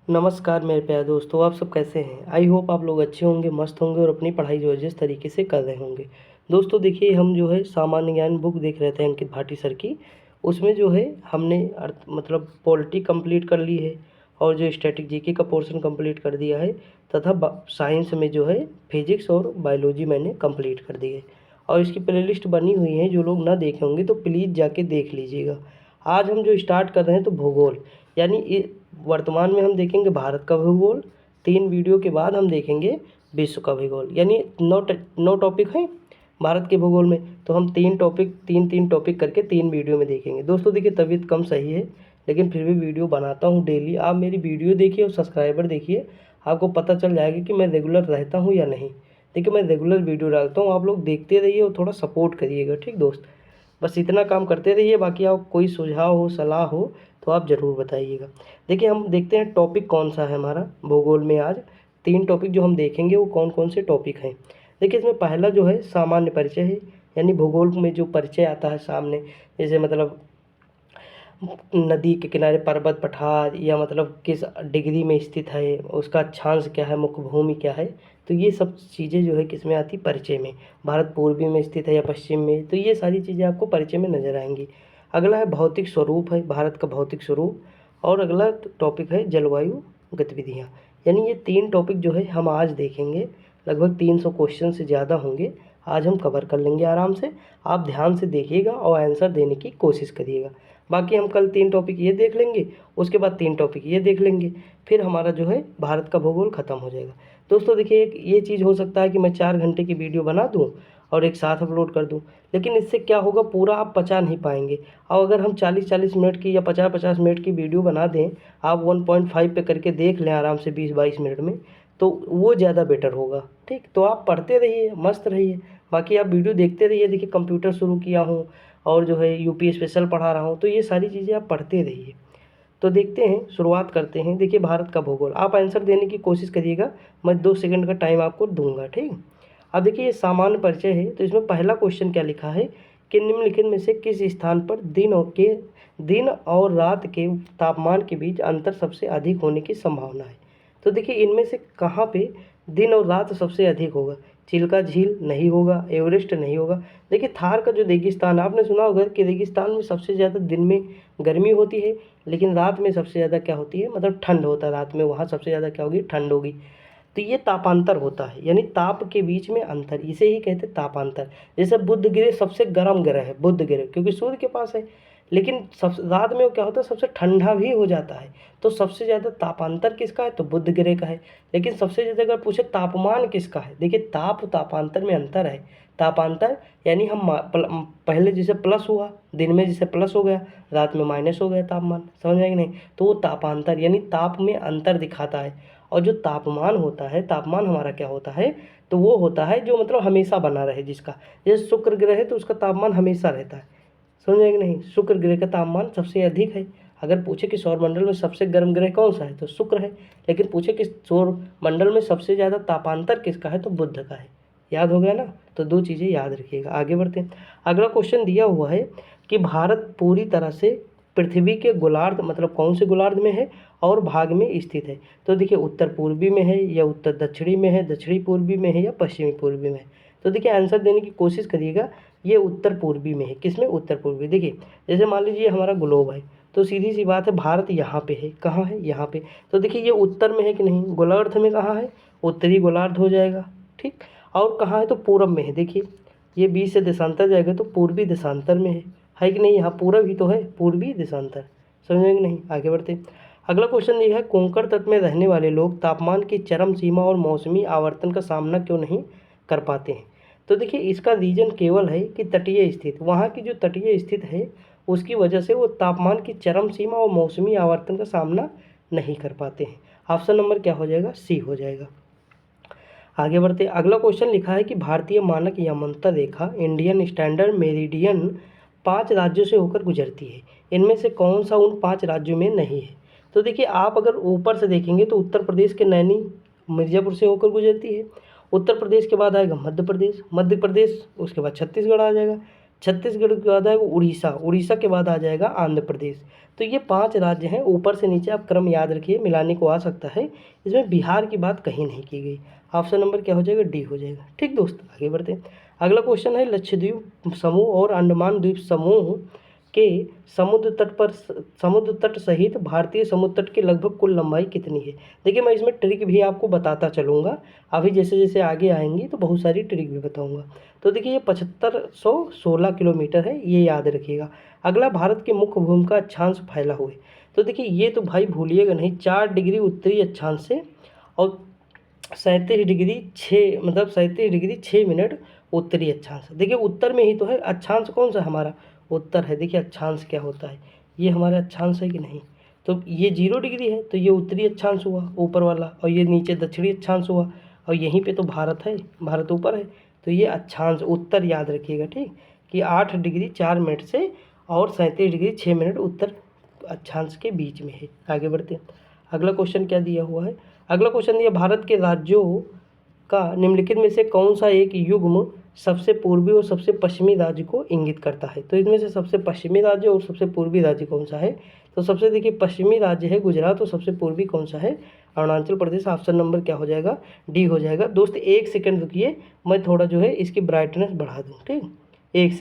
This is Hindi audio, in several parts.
नमस्कार मेरे प्यारे दोस्तों, आप सब कैसे हैं। आई होप आप लोग अच्छे होंगे, मस्त होंगे और अपनी पढ़ाई जो है जिस तरीके से कर रहे होंगे। दोस्तों देखिए, हम जो है सामान्य ज्ञान बुक देख रहे थे अंकित भाटी सर की। उसमें जो है हमने अर्थ मतलब पॉलिटी कंप्लीट कर ली है और जो स्टैटिक जीके का पोर्शन कंप्लीट कर दिया है तथा साइंस में जो है फिजिक्स और बायोलॉजी मैंने कंप्लीट कर दी है। और इसकी प्लेलिस्ट बनी हुई है, जो लोग ना देखे होंगे तो प्लीज़ जाके देख लीजिएगा। आज हम जो स्टार्ट कर रहे हैं तो भूगोल, यानी वर्तमान में हम देखेंगे भारत का भूगोल। 3 वीडियो के बाद हम देखेंगे विश्व का भूगोल, यानी 9 टॉपिक हैं भारत के भूगोल में। तो हम 3 टॉपिक करके 3 वीडियो में देखेंगे। दोस्तों देखिए, तबीयत कम सही है लेकिन फिर भी वीडियो बनाता हूँ डेली। आप मेरी वीडियो देखिए और सब्सक्राइबर देखिए, आपको पता चल जाएगा कि मैं रेगुलर रहता हूँ या नहीं। देखिए, मैं रेगुलर वीडियो डालता हूँ, आप लोग देखते रहिए और थोड़ा सपोर्ट करिएगा, ठीक दोस्त। बस इतना काम करते रहिए। बाकी आप कोई सुझाव हो, सलाह हो तो आप ज़रूर बताइएगा। देखिए, हम देखते हैं टॉपिक कौन सा है हमारा भूगोल में। आज 3 टॉपिक जो हम देखेंगे वो कौन कौन से टॉपिक हैं। देखिए, इसमें पहला जो है सामान्य परिचय है, यानी भूगोल में जो परिचय आता है सामने, जैसे मतलब नदी के किनारे पर्वत पठार, या मतलब किस डिग्री में स्थित है, उसका अक्षांश क्या है, मुख्य भूमि क्या है। तो ये सब चीज़ें जो है किसमें आती, परिचय में। भारत पूर्वी में स्थित है या पश्चिम में, तो ये सारी चीज़ें आपको परिचय में नजर आएंगी। अगला है भौतिक स्वरूप, है भारत का भौतिक स्वरूप। और अगला टॉपिक है जलवायु गतिविधियाँ। यानी ये 3 टॉपिक जो है हम आज देखेंगे। लगभग 300 क्वेश्चन से ज़्यादा होंगे, आज हम कवर कर लेंगे आराम से। आप ध्यान से देखिएगा और आंसर देने की कोशिश करिएगा। बाकी हम कल 3 टॉपिक ये देख लेंगे, उसके बाद 3 टॉपिक ये देख लेंगे, फिर हमारा जो है भारत का भूगोल ख़त्म हो जाएगा। दोस्तों देखिए, एक ये चीज़ हो सकता है कि मैं 4 घंटे की वीडियो बना दूँ और एक साथ अपलोड कर दूँ, लेकिन इससे क्या होगा, पूरा आप पचा नहीं पाएंगे। और अगर हम 40-40 मिनट की या 50-50 मिनट की वीडियो बना दें, आप 1.5 पे करके देख लें आराम से 20-22 मिनट में, तो वो ज़्यादा बेटर होगा। ठीक, तो आप पढ़ते रहिए, मस्त रहिए। बाकी आप वीडियो देखते रहिए। देखिए, कंप्यूटर शुरू किया हूँ और जो है यूपी स्पेशल पढ़ा रहा हूँ, तो ये सारी चीज़ें आप पढ़ते रहिए। तो देखते हैं, शुरुआत करते हैं। देखिए, भारत का भूगोल, आप आंसर देने की कोशिश करिएगा, मैं 2 सेकंड का टाइम आपको दूंगा, ठीक। अब देखिए, ये सामान्य परिचय है, तो इसमें पहला क्वेश्चन क्या लिखा है कि निम्नलिखित में से किस स्थान पर दिन और रात के तापमान के बीच अंतर सबसे अधिक होने की संभावना है। तो देखिए, इनमें से कहाँ पे दिन और रात सबसे अधिक होगा। चिल्का झील नहीं होगा, एवरेस्ट नहीं होगा। देखिए, थार का जो रेगिस्तान, आपने सुना होगा कि रेगिस्तान में सबसे ज़्यादा दिन में गर्मी होती है, लेकिन रात में सबसे ज़्यादा क्या होती है, मतलब ठंड होता है रात में, वहाँ सबसे ज़्यादा क्या होगी, ठंड होगी। तो ये तापांतर होता है, यानी ताप के बीच में अंतर, इसे ही कहते हैं तापांतर। जैसे बुध ग्रह सबसे गर्म ग्रह है, बुध ग्रह, क्योंकि सूर्य के पास है, लेकिन सब रात में वो क्या होता है, सबसे ठंडा भी हो जाता है। तो सबसे ज़्यादा तापांतर किसका है, तो बुध ग्रह का है। लेकिन सबसे ज़्यादा अगर पूछे तापमान किसका है, देखिए तापांतर में अंतर है। तापांतर यानी हम पहले जैसे प्लस हुआ, दिन में जैसे प्लस हो गया, रात में माइनस हो गया तापमान, समझ आएगी नहीं। तो वो तापांतर यानी ताप में अंतर दिखाता है। और जो तापमान होता है, तापमान हमारा क्या होता है, तो वो होता है जो मतलब हमेशा बना रहे, जिसका, जैसे शुक्र ग्रह है तो उसका तापमान हमेशा रहता है, समझ आएगी नहीं। शुक्र ग्रह का तापमान सबसे अधिक है। अगर पूछे कि सौरमंडल में सबसे गर्म ग्रह कौन सा है, तो शुक्र है। लेकिन पूछे कि सौरमंडल में सबसे ज़्यादा तापांतर किसका है, तो बुध का है। याद हो गया ना। तो 2 चीज़ें याद रखिएगा। आगे बढ़ते हैं। अगला क्वेश्चन दिया हुआ है कि भारत पूरी तरह से पृथ्वी के गोलार्ध, मतलब कौन से गोलार्ध में है और भाग में स्थित है। तो देखिए, उत्तर पूर्वी में है या उत्तर दक्षिणी में है, दक्षिणी पूर्वी में है या पश्चिमी पूर्वी में है। तो देखिए, आंसर देने की कोशिश करिएगा। ये उत्तर पूर्वी में है। किसमें, उत्तर पूर्वी। देखिए, जैसे मान लीजिए हमारा ग्लोब है, तो सीधी सी बात है, भारत यहाँ पे है। कहाँ है, यहाँ पे। तो देखिए, ये उत्तर में है कि नहीं, गोलार्ध में कहाँ है, उत्तरी गोलार्ध हो जाएगा, ठीक। और कहाँ है, तो पूरब में है। देखिए, ये 20 से देशांतर जाएगा तो पूर्वी देशांतर में है कि नहीं, यहाँ पूरब ही तो है, पूर्वी देशांतर, समझेंगे कि नहीं। आगे बढ़ते। अगला क्वेश्चन ये है, कोंकण तट में रहने वाले लोग तापमान की चरम सीमा और मौसमी आवर्तन का सामना क्यों नहीं कर पाते हैं। तो देखिए, इसका रीजन केवल है कि तटीय स्थित, वहाँ की जो तटीय स्थित है उसकी वजह से वो तापमान की चरम सीमा और मौसमी आवर्तन का सामना नहीं कर पाते हैं। ऑप्शन नंबर क्या हो जाएगा, सी हो जाएगा। आगे बढ़ते। अगला क्वेश्चन लिखा है कि भारतीय मानक यामांतर रेखा, इंडियन स्टैंडर्ड मेरिडियन 5 राज्यों से होकर गुजरती है। इनमें से कौन सा उन 5 राज्यों में नहीं है। तो देखिए, आप अगर ऊपर से देखेंगे तो उत्तर प्रदेश के नैनी मिर्ज़ापुर से होकर गुजरती है। उत्तर प्रदेश के बाद आएगा मध्य प्रदेश, मध्य प्रदेश उसके बाद छत्तीसगढ़ आ जाएगा। छत्तीसगढ़ के बाद आएगा उड़ीसा, उड़ीसा के बाद आ जाएगा आंध्र प्रदेश। तो ये 5 राज्य हैं, ऊपर से नीचे आप क्रम याद रखिए, मिलाने को आ सकता है। इसमें बिहार की बात कहीं नहीं की गई। ऑप्शन नंबर क्या हो जाएगा, डी हो जाएगा। ठीक दोस्त, आगे बढ़ते हैं। अगला क्वेश्चन है, लक्षद्वीप समूह और अंडमान द्वीप समूह के समुद्र तट सहित भारतीय समुद्र तट की लगभग कुल लंबाई कितनी है। देखिए मैं इसमें ट्रिक भी आपको बताता चलूँगा, अभी जैसे जैसे आगे आएंगी तो बहुत सारी ट्रिक भी बताऊँगा। तो देखिए ये 7516 किलोमीटर है, ये याद रखिएगा। अगला, भारत के मुख्य भूमि का अक्षांश फैला हुआ है। तो देखिए ये तो भाई भूलिएगा नहीं, 4 डिग्री उत्तरी अक्षांश से और 37 डिग्री 6 मतलब 37 डिग्री 6 मिनट उत्तरी अक्षांश। देखिए उत्तर में ही तो है, अक्षांश कौन सा हमारा, उत्तर है। देखिए अक्षांश क्या होता है, ये हमारा अक्षांश है कि नहीं, तो ये 0 डिग्री है, तो ये उत्तरी अक्षांश हुआ ऊपर वाला, और ये नीचे दक्षिणी अक्षांश हुआ, और यहीं पे तो भारत है, भारत ऊपर है, तो ये अक्षांश उत्तर याद रखिएगा। ठीक, कि 8 डिग्री 4 मिनट से और 37 डिग्री 6 मिनट उत्तर अक्षांश के बीच में है। आगे बढ़ते हैं। अगला क्वेश्चन क्या दिया हुआ है, अगला क्वेश्चन दिया, भारत के राज्यों का निम्नलिखित में से कौन सा एक युग्म सबसे पूर्वी और सबसे पश्चिमी राज्य को इंगित करता है। तो इसमें से सबसे पश्चिमी राज्य और सबसे पूर्वी राज्य कौन सा है। तो सबसे देखिए पश्चिमी राज्य है गुजरात, और सबसे पूर्वी कौन सा है, अरुणाचल प्रदेश। ऑप्शन नंबर क्या हो जाएगा, डी हो जाएगा। दोस्त 1 सेकंड रुकिए, मैं थोड़ा जो है इसकी ब्राइटनेस बढ़ा दूँ। ठीक, एक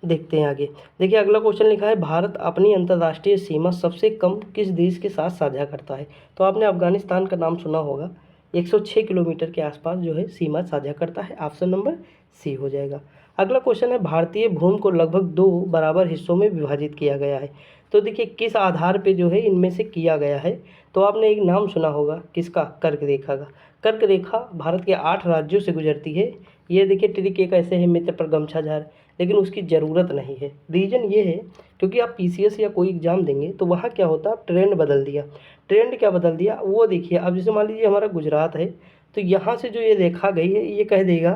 देखते हैं आगे। देखिए अगला क्वेश्चन लिखा है, भारत अपनी अंतर्राष्ट्रीय सीमा सबसे कम किस देश के साथ साझा करता है। तो आपने अफगानिस्तान का नाम सुना होगा, 106 किलोमीटर के आसपास जो है सीमा साझा करता है। ऑप्शन नंबर सी हो जाएगा। अगला क्वेश्चन है, भारतीय भूमि को लगभग 2 बराबर हिस्सों में विभाजित किया गया है। तो देखिए किस आधार पे जो है इनमें से किया गया है। तो आपने एक नाम सुना होगा किसका, कर्क रेखा का। कर्क रेखा भारत के 8 राज्यों से गुजरती है। ये देखिए ट्रिक एक ऐसे है, मित्र पर गमछा झार, लेकिन उसकी ज़रूरत नहीं है। रीज़न ये है क्योंकि आप पीसीएस या कोई एग्ज़ाम देंगे तो वहाँ क्या होता है, ट्रेंड बदल दिया। ट्रेंड क्या बदल दिया वो देखिए, अब जैसे मान लीजिए हमारा गुजरात है, तो यहाँ से जो ये रेखा गई है ये कह देगा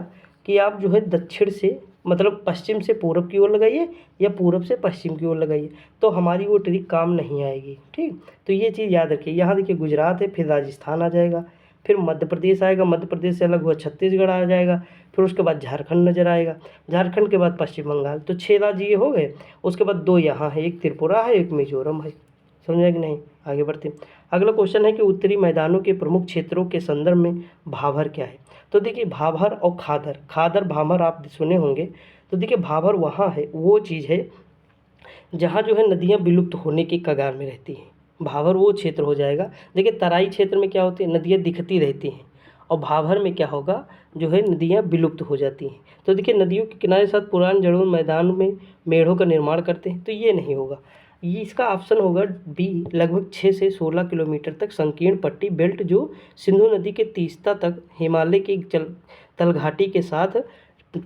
कि आप जो है दक्षिण से मतलब पश्चिम से पूरब की ओर लगाइए या पूरब से पश्चिम की ओर लगाइए, तो हमारी वो ट्रिक काम नहीं आएगी। ठीक, तो ये चीज़ याद रखिए। यहाँ देखिए गुजरात है, फिर राजस्थान आ जाएगा, फिर मध्य प्रदेश आएगा, मध्य प्रदेश से अलग हुआ छत्तीसगढ़ आ जाएगा, फिर उसके बाद झारखंड नज़र आएगा, झारखंड के बाद पश्चिम बंगाल। तो 6 राज्य ये हो गए। उसके बाद 2 यहाँ है, एक त्रिपुरा है, एक मिजोरम है। समझा कि नहीं, आगे बढ़ते हैं। अगला क्वेश्चन है कि उत्तरी मैदानों के प्रमुख क्षेत्रों के संदर्भ में भाभर क्या है। तो देखिए भाभर और खादर, खादर भाभर आप सुने होंगे। तो देखिए भाभर वहाँ है, वो चीज़ है जहाँ जो है नदियाँ विलुप्त होने की कगार में रहती हैं। भाभर वो क्षेत्र हो जाएगा। देखिए तराई क्षेत्र में क्या होती है, नदियाँ दिखती रहती हैं, और भाभर में क्या होगा, जो है नदियाँ विलुप्त हो जाती हैं। तो देखिए नदियों के किनारे साथ पुराने जड़ों मैदान में मेढ़ों का निर्माण करते हैं, तो ये नहीं होगा। ये इसका ऑप्शन होगा बी, लगभग 6 से 16 किलोमीटर तक संकीर्ण पट्टी बेल्ट जो सिंधु नदी के तीस्ता तक हिमालय की तलघाटी के साथ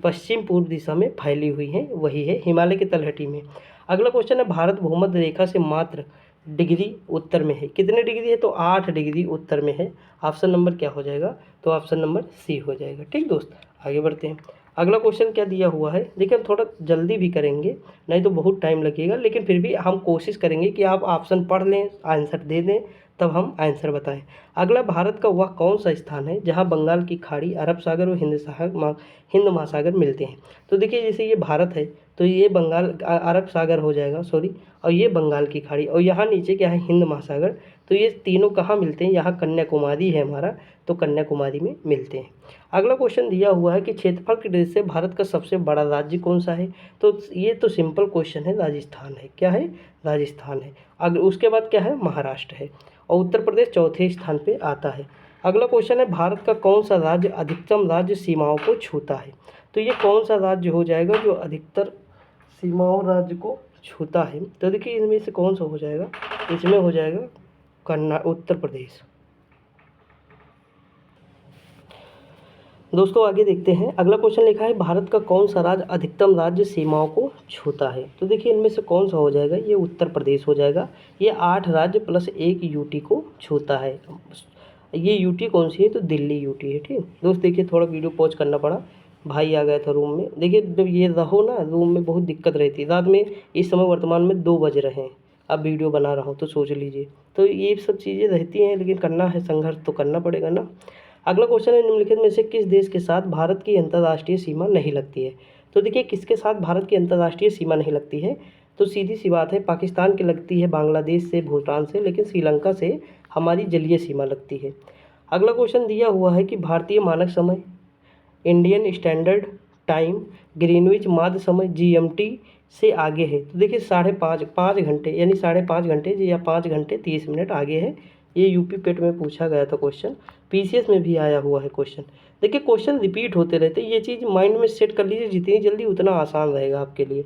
पश्चिम पूर्व दिशा में फैली हुई है, वही है हिमालय की तलहटी में। अगला क्वेश्चन है, भारत भूमध्य रेखा से मात्र डिग्री उत्तर में है। कितने डिग्री है, तो 8 डिग्री उत्तर में है। ऑप्शन नंबर क्या हो जाएगा, तो ऑप्शन नंबर सी हो जाएगा। ठीक दोस्त, आगे बढ़ते हैं। अगला क्वेश्चन क्या दिया हुआ है, देखिए हम थोड़ा जल्दी भी करेंगे, नहीं तो बहुत टाइम लगेगा, लेकिन फिर भी हम कोशिश करेंगे कि आप ऑप्शन पढ़ लें, आंसर दे दें, तब हम आंसर बताएं। अगला, भारत का वह कौन सा स्थान है जहां बंगाल की खाड़ी, अरब सागर और हिंद महासागर मिलते हैं। तो देखिए जैसे ये भारत है, तो ये बंगाल अरब सागर हो जाएगा, सॉरी, और ये बंगाल की खाड़ी, और यहाँ नीचे क्या है, हिंद महासागर। तो ये तीनों कहाँ मिलते हैं, यहाँ कन्याकुमारी है हमारा, तो कन्याकुमारी में मिलते हैं। अगला क्वेश्चन दिया हुआ है कि क्षेत्रफल की दृष्टि से भारत का सबसे बड़ा राज्य कौन सा है। तो ये तो सिंपल क्वेश्चन है, राजस्थान है। क्या है, राजस्थान है। अगर उसके बाद क्या है, महाराष्ट्र है, और उत्तर प्रदेश चौथे स्थान पे आता है। अगला क्वेश्चन है, भारत का कौन सा राज्य अधिकतम राज्य सीमाओं को छूता है। तो ये कौन सा राज्य हो जाएगा जो अधिकतर सीमाओं राज्य को छूता है। तो देखिए इनमें से कौन सा हो जाएगा, इसमें हो जाएगा उत्तर प्रदेश। दोस्तों आगे देखते हैं। अगला क्वेश्चन लिखा है, भारत का कौन सा राज्य अधिकतम राज्य सीमाओं को छूता है। तो देखिए इनमें से कौन सा हो जाएगा, ये उत्तर प्रदेश हो जाएगा। ये 8 राज्य प्लस 1 यूटी को छूता है। ये यूटी कौन सी है, तो दिल्ली यूटी है। ठीक दोस्त, देखिए थोड़ा वीडियो पॉज करना पड़ा, भाई आ गया था रूम में। देखिए जब ये रहो ना रूम में, बहुत दिक्कत रहती है रात में। इस समय वर्तमान में 2 बज रहे हैं, अब वीडियो बना रहा हूँ, तो सोच लीजिए। तो ये सब चीज़ें रहती हैं, लेकिन करना है, संघर्ष तो करना पड़ेगा ना। अगला क्वेश्चन है, निम्नलिखित में से किस देश के साथ भारत की अंतर्राष्ट्रीय सीमा नहीं लगती है। तो देखिए किसके साथ भारत की अंतर्राष्ट्रीय सीमा नहीं लगती है, तो सीधी सी बात है पाकिस्तान की लगती है, बांग्लादेश से, भूटान से, लेकिन श्रीलंका से हमारी जलीय सीमा लगती है। अगला क्वेश्चन दिया हुआ है कि भारतीय मानक समय, इंडियन स्टैंडर्ड टाइम, ग्रीनविच माध्य समय, जीएमटी से आगे है। तो देखिए 5.5 घंटे यानी 5.5 घंटे या 5 घंटे 30 मिनट आगे है। ये यूपी पेट में पूछा गया था क्वेश्चन, पीसीएस में भी आया हुआ है क्वेश्चन। देखिए क्वेश्चन रिपीट होते रहते हैं, ये चीज़ माइंड में सेट कर लीजिए, जितनी जल्दी उतना आसान रहेगा आपके लिए।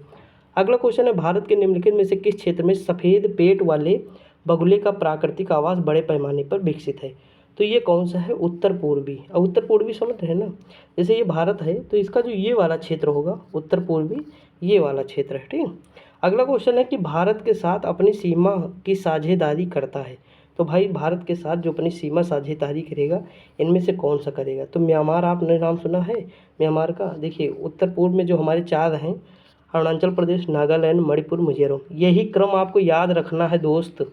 अगला क्वेश्चन है भारत के निम्नलिखित में से किस क्षेत्र में सफ़ेद पेट वाले बगुले का प्राकृतिक आवास बड़े पैमाने पर विकसित है। तो ये कौन सा है, उत्तर पूर्वी। और उत्तर पूर्वी समझ रहे हैं ना, जैसे ये भारत है तो इसका जो ये वाला क्षेत्र होगा उत्तर पूर्वी, ये वाला क्षेत्र है, ठीक। अगला क्वेश्चन है कि भारत के साथ अपनी सीमा की साझेदारी करता है। तो भाई भारत के साथ जो अपनी सीमा साझेदारी करेगा इनमें से कौन सा करेगा, तो म्यांमार आपने नाम सुना है म्यांमार का। देखिए उत्तर पूर्व में जो हमारे 4 हैं, अरुणाचल प्रदेश, नागालैंड, मणिपुर, मिजोरम, यही क्रम आपको याद रखना है दोस्त।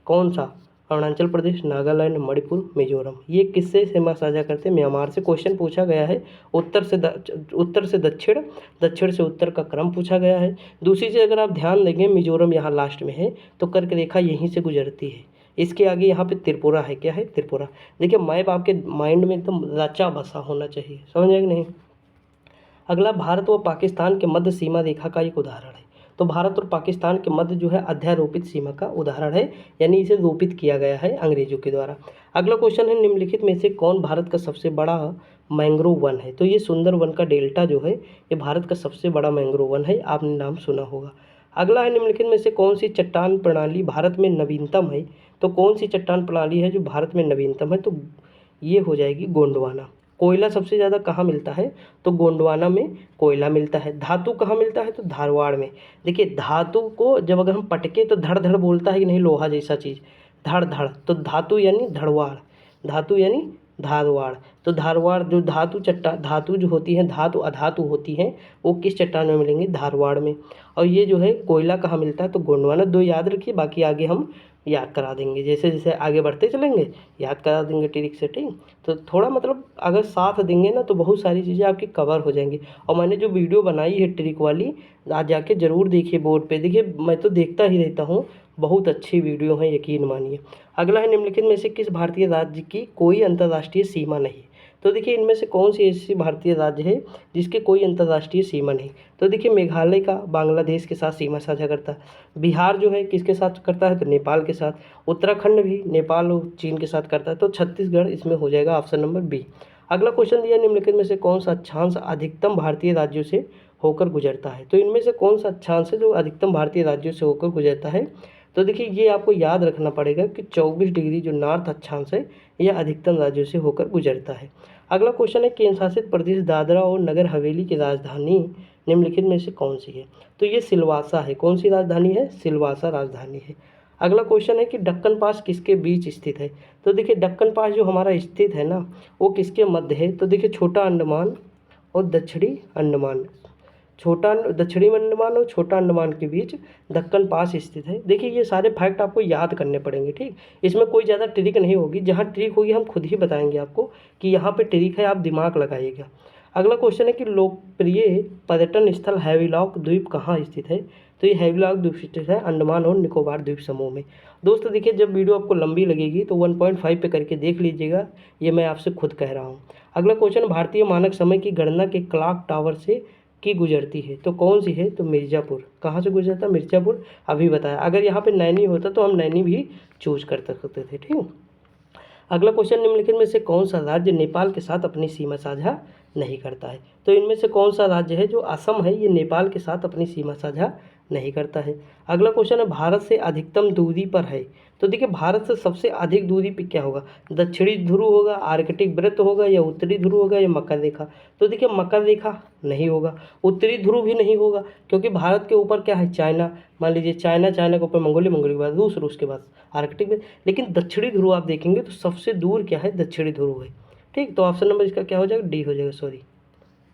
कौन सा, अरुणाचल प्रदेश, नागालैंड, मणिपुर, मिजोरम, ये किससे सीमा साझा करते हैं, म्यांमार से। क्वेश्चन पूछा गया है उत्तर से दक्षिण, दक्षिण से उत्तर का क्रम पूछा गया है। दूसरी चीज़ अगर आप ध्यान देंगे, मिजोरम यहाँ लास्ट में है तो कर्क रेखा यहीं से गुजरती है। इसके आगे यहाँ पे त्रिपुरा है, क्या है, त्रिपुरा। देखिए मैप आपके माइंड में एकदम रचा बसा होना चाहिए, समझ आए कि नहीं। अगला भारत व पाकिस्तान के मध्य सीमा रेखा का एक उदाहरण है। तो भारत और पाकिस्तान के मध्य जो है अध्यारोपित सीमा का उदाहरण है, यानी इसे रोपित किया गया है अंग्रेजों के द्वारा। अगला क्वेश्चन है निम्नलिखित में से कौन भारत का सबसे बड़ा मैंग्रोव वन है। तो ये सुंदर वन का डेल्टा जो है ये भारत का सबसे बड़ा मैंग्रोव वन है, आपने नाम सुना होगा। अगला है निम्नलिखित में से कौन सी चट्टान प्रणाली भारत में नवीनतम है। तो कौन सी चट्टान प्रणाली है जो भारत में नवीनतम है, तो ये हो जाएगी गोंडवाना। कोयला सबसे ज़्यादा कहाँ मिलता है, तो गोंडवाना में कोयला मिलता है। धातु कहाँ मिलता है, तो धारवाड़ में। देखिए धातु को जब अगर हम पटके तो धड़ धड़ बोलता है कि नहीं, लोहा जैसा चीज़, धड़ धड़, तो धातु यानी धड़वाड़, धातु यानी धारवाड़। तो धारवाड़ जो धातु जो होती है, धातु अधातु होती हैं, वो किस चट्टान में मिलेंगे, धारवाड़ में। और ये जो है कोयला कहाँ मिलता है, तो गोंडवाना। 2 याद रखिए, बाकी आगे हम याद करा देंगे, जैसे जैसे आगे बढ़ते चलेंगे याद करा देंगे ट्रिक से, ठीक। तो थोड़ा मतलब अगर साथ देंगे ना तो बहुत सारी चीज़ें आपकी कवर हो जाएंगी। और मैंने जो वीडियो बनाई है ट्रिक वाली, आज जाके ज़रूर देखिए, बोर्ड पे देखिए, मैं तो देखता ही रहता हूँ, बहुत अच्छी वीडियो है, यकीन मानिए। अगला है निम्नलिखित में से किस भारतीय राज्य की कोई अंतर्राष्ट्रीय सीमा नहीं। तो देखिए इनमें से कौन सी ऐसी भारतीय राज्य है जिसके कोई अंतर्राष्ट्रीय सीमा नहीं। तो देखिए मेघालय का बांग्लादेश के साथ सीमा साझा करता है। बिहार जो है किसके साथ करता है, तो नेपाल के साथ। उत्तराखंड भी नेपाल और चीन के साथ करता है। तो छत्तीसगढ़ इसमें हो जाएगा ऑप्शन नंबर बी। अगला क्वेश्चन दिया निम्नलिखित में से कौन सा अक्षांश अधिकतम भारतीय राज्यों से होकर गुजरता है। तो इनमें से कौन सा अक्षांश है जो अधिकतम भारतीय राज्यों से होकर गुजरता है। तो देखिए ये आपको याद रखना पड़ेगा कि 24 डिग्री जो नॉर्थ अक्षांश है यह अधिकतम राज्यों से होकर गुजरता है। अगला क्वेश्चन है केंद्र शासित प्रदेश दादरा और नगर हवेली की राजधानी निम्नलिखित में से कौन सी है। तो ये सिलवासा है। कौन सी राजधानी है, सिलवासा राजधानी है। अगला क्वेश्चन है कि दक्कन पास किसके बीच स्थित है। तो देखिए दक्कन पास जो हमारा स्थित है ना वो किसके मध्य है, तो देखिए छोटा अंडमान और दक्षिणी अंडमान, दक्षिणी अंडमान और छोटा अंडमान के बीच दक्कन पास स्थित है। देखिए ये सारे फैक्ट आपको याद करने पड़ेंगे, ठीक। इसमें कोई ज़्यादा ट्रिक नहीं होगी, जहाँ ट्रिक होगी हम खुद ही बताएंगे आपको कि यहाँ पे ट्रिक है, आप दिमाग लगाइएगा। अगला क्वेश्चन है कि लोकप्रिय पर्यटन स्थल हैवीलॉक द्वीप कहाँ स्थित है। तो ये हैवीलॉक द्वीप स्थित है अंडमान और निकोबार द्वीप समूह में। दोस्तों देखिए जब वीडियो आपको लंबी लगेगी तो 1.5 पे करके देख लीजिएगा, ये मैं आपसे खुद कह रहा हूँ। अगला क्वेश्चन, भारतीय मानक समय की गणना के क्लॉक टावर से की गुजरती है तो कौन सी है, तो मिर्ज़ापुर। कहाँ से गुजरता है, मिर्ज़ापुर, अभी बताया। अगर यहाँ पे नैनी होता तो हम नैनी भी चूज कर सकते थे, ठीक। अगला क्वेश्चन, निम्नलिखित में से कौन सा राज्य नेपाल के साथ अपनी सीमा साझा नहीं करता है। तो इनमें से कौन सा राज्य है, जो असम है, ये नेपाल के साथ अपनी सीमा साझा नहीं करता है। अगला क्वेश्चन है भारत से अधिकतम दूरी पर है। तो देखिए भारत से सबसे अधिक दूरी पे क्या होगा, दक्षिणी ध्रुव होगा, आर्कटिक वृत्त होगा, या उत्तरी ध्रुव होगा, या मकर रेखा। तो देखिए मकर रेखा नहीं होगा, उत्तरी ध्रुव भी नहीं होगा, क्योंकि भारत के ऊपर क्या है, चाइना। मान लीजिए चाइना के ऊपर मंगोलिया, मंगोलिया के बाद रूस के बाद आर्कटिक में। लेकिन दक्षिणी ध्रुव आप देखेंगे तो सबसे दूर क्या है, दक्षिणी ध्रुव है, ठीक। तो ऑप्शन नंबर इसका क्या हो जाएगा, डी हो जाएगा, सॉरी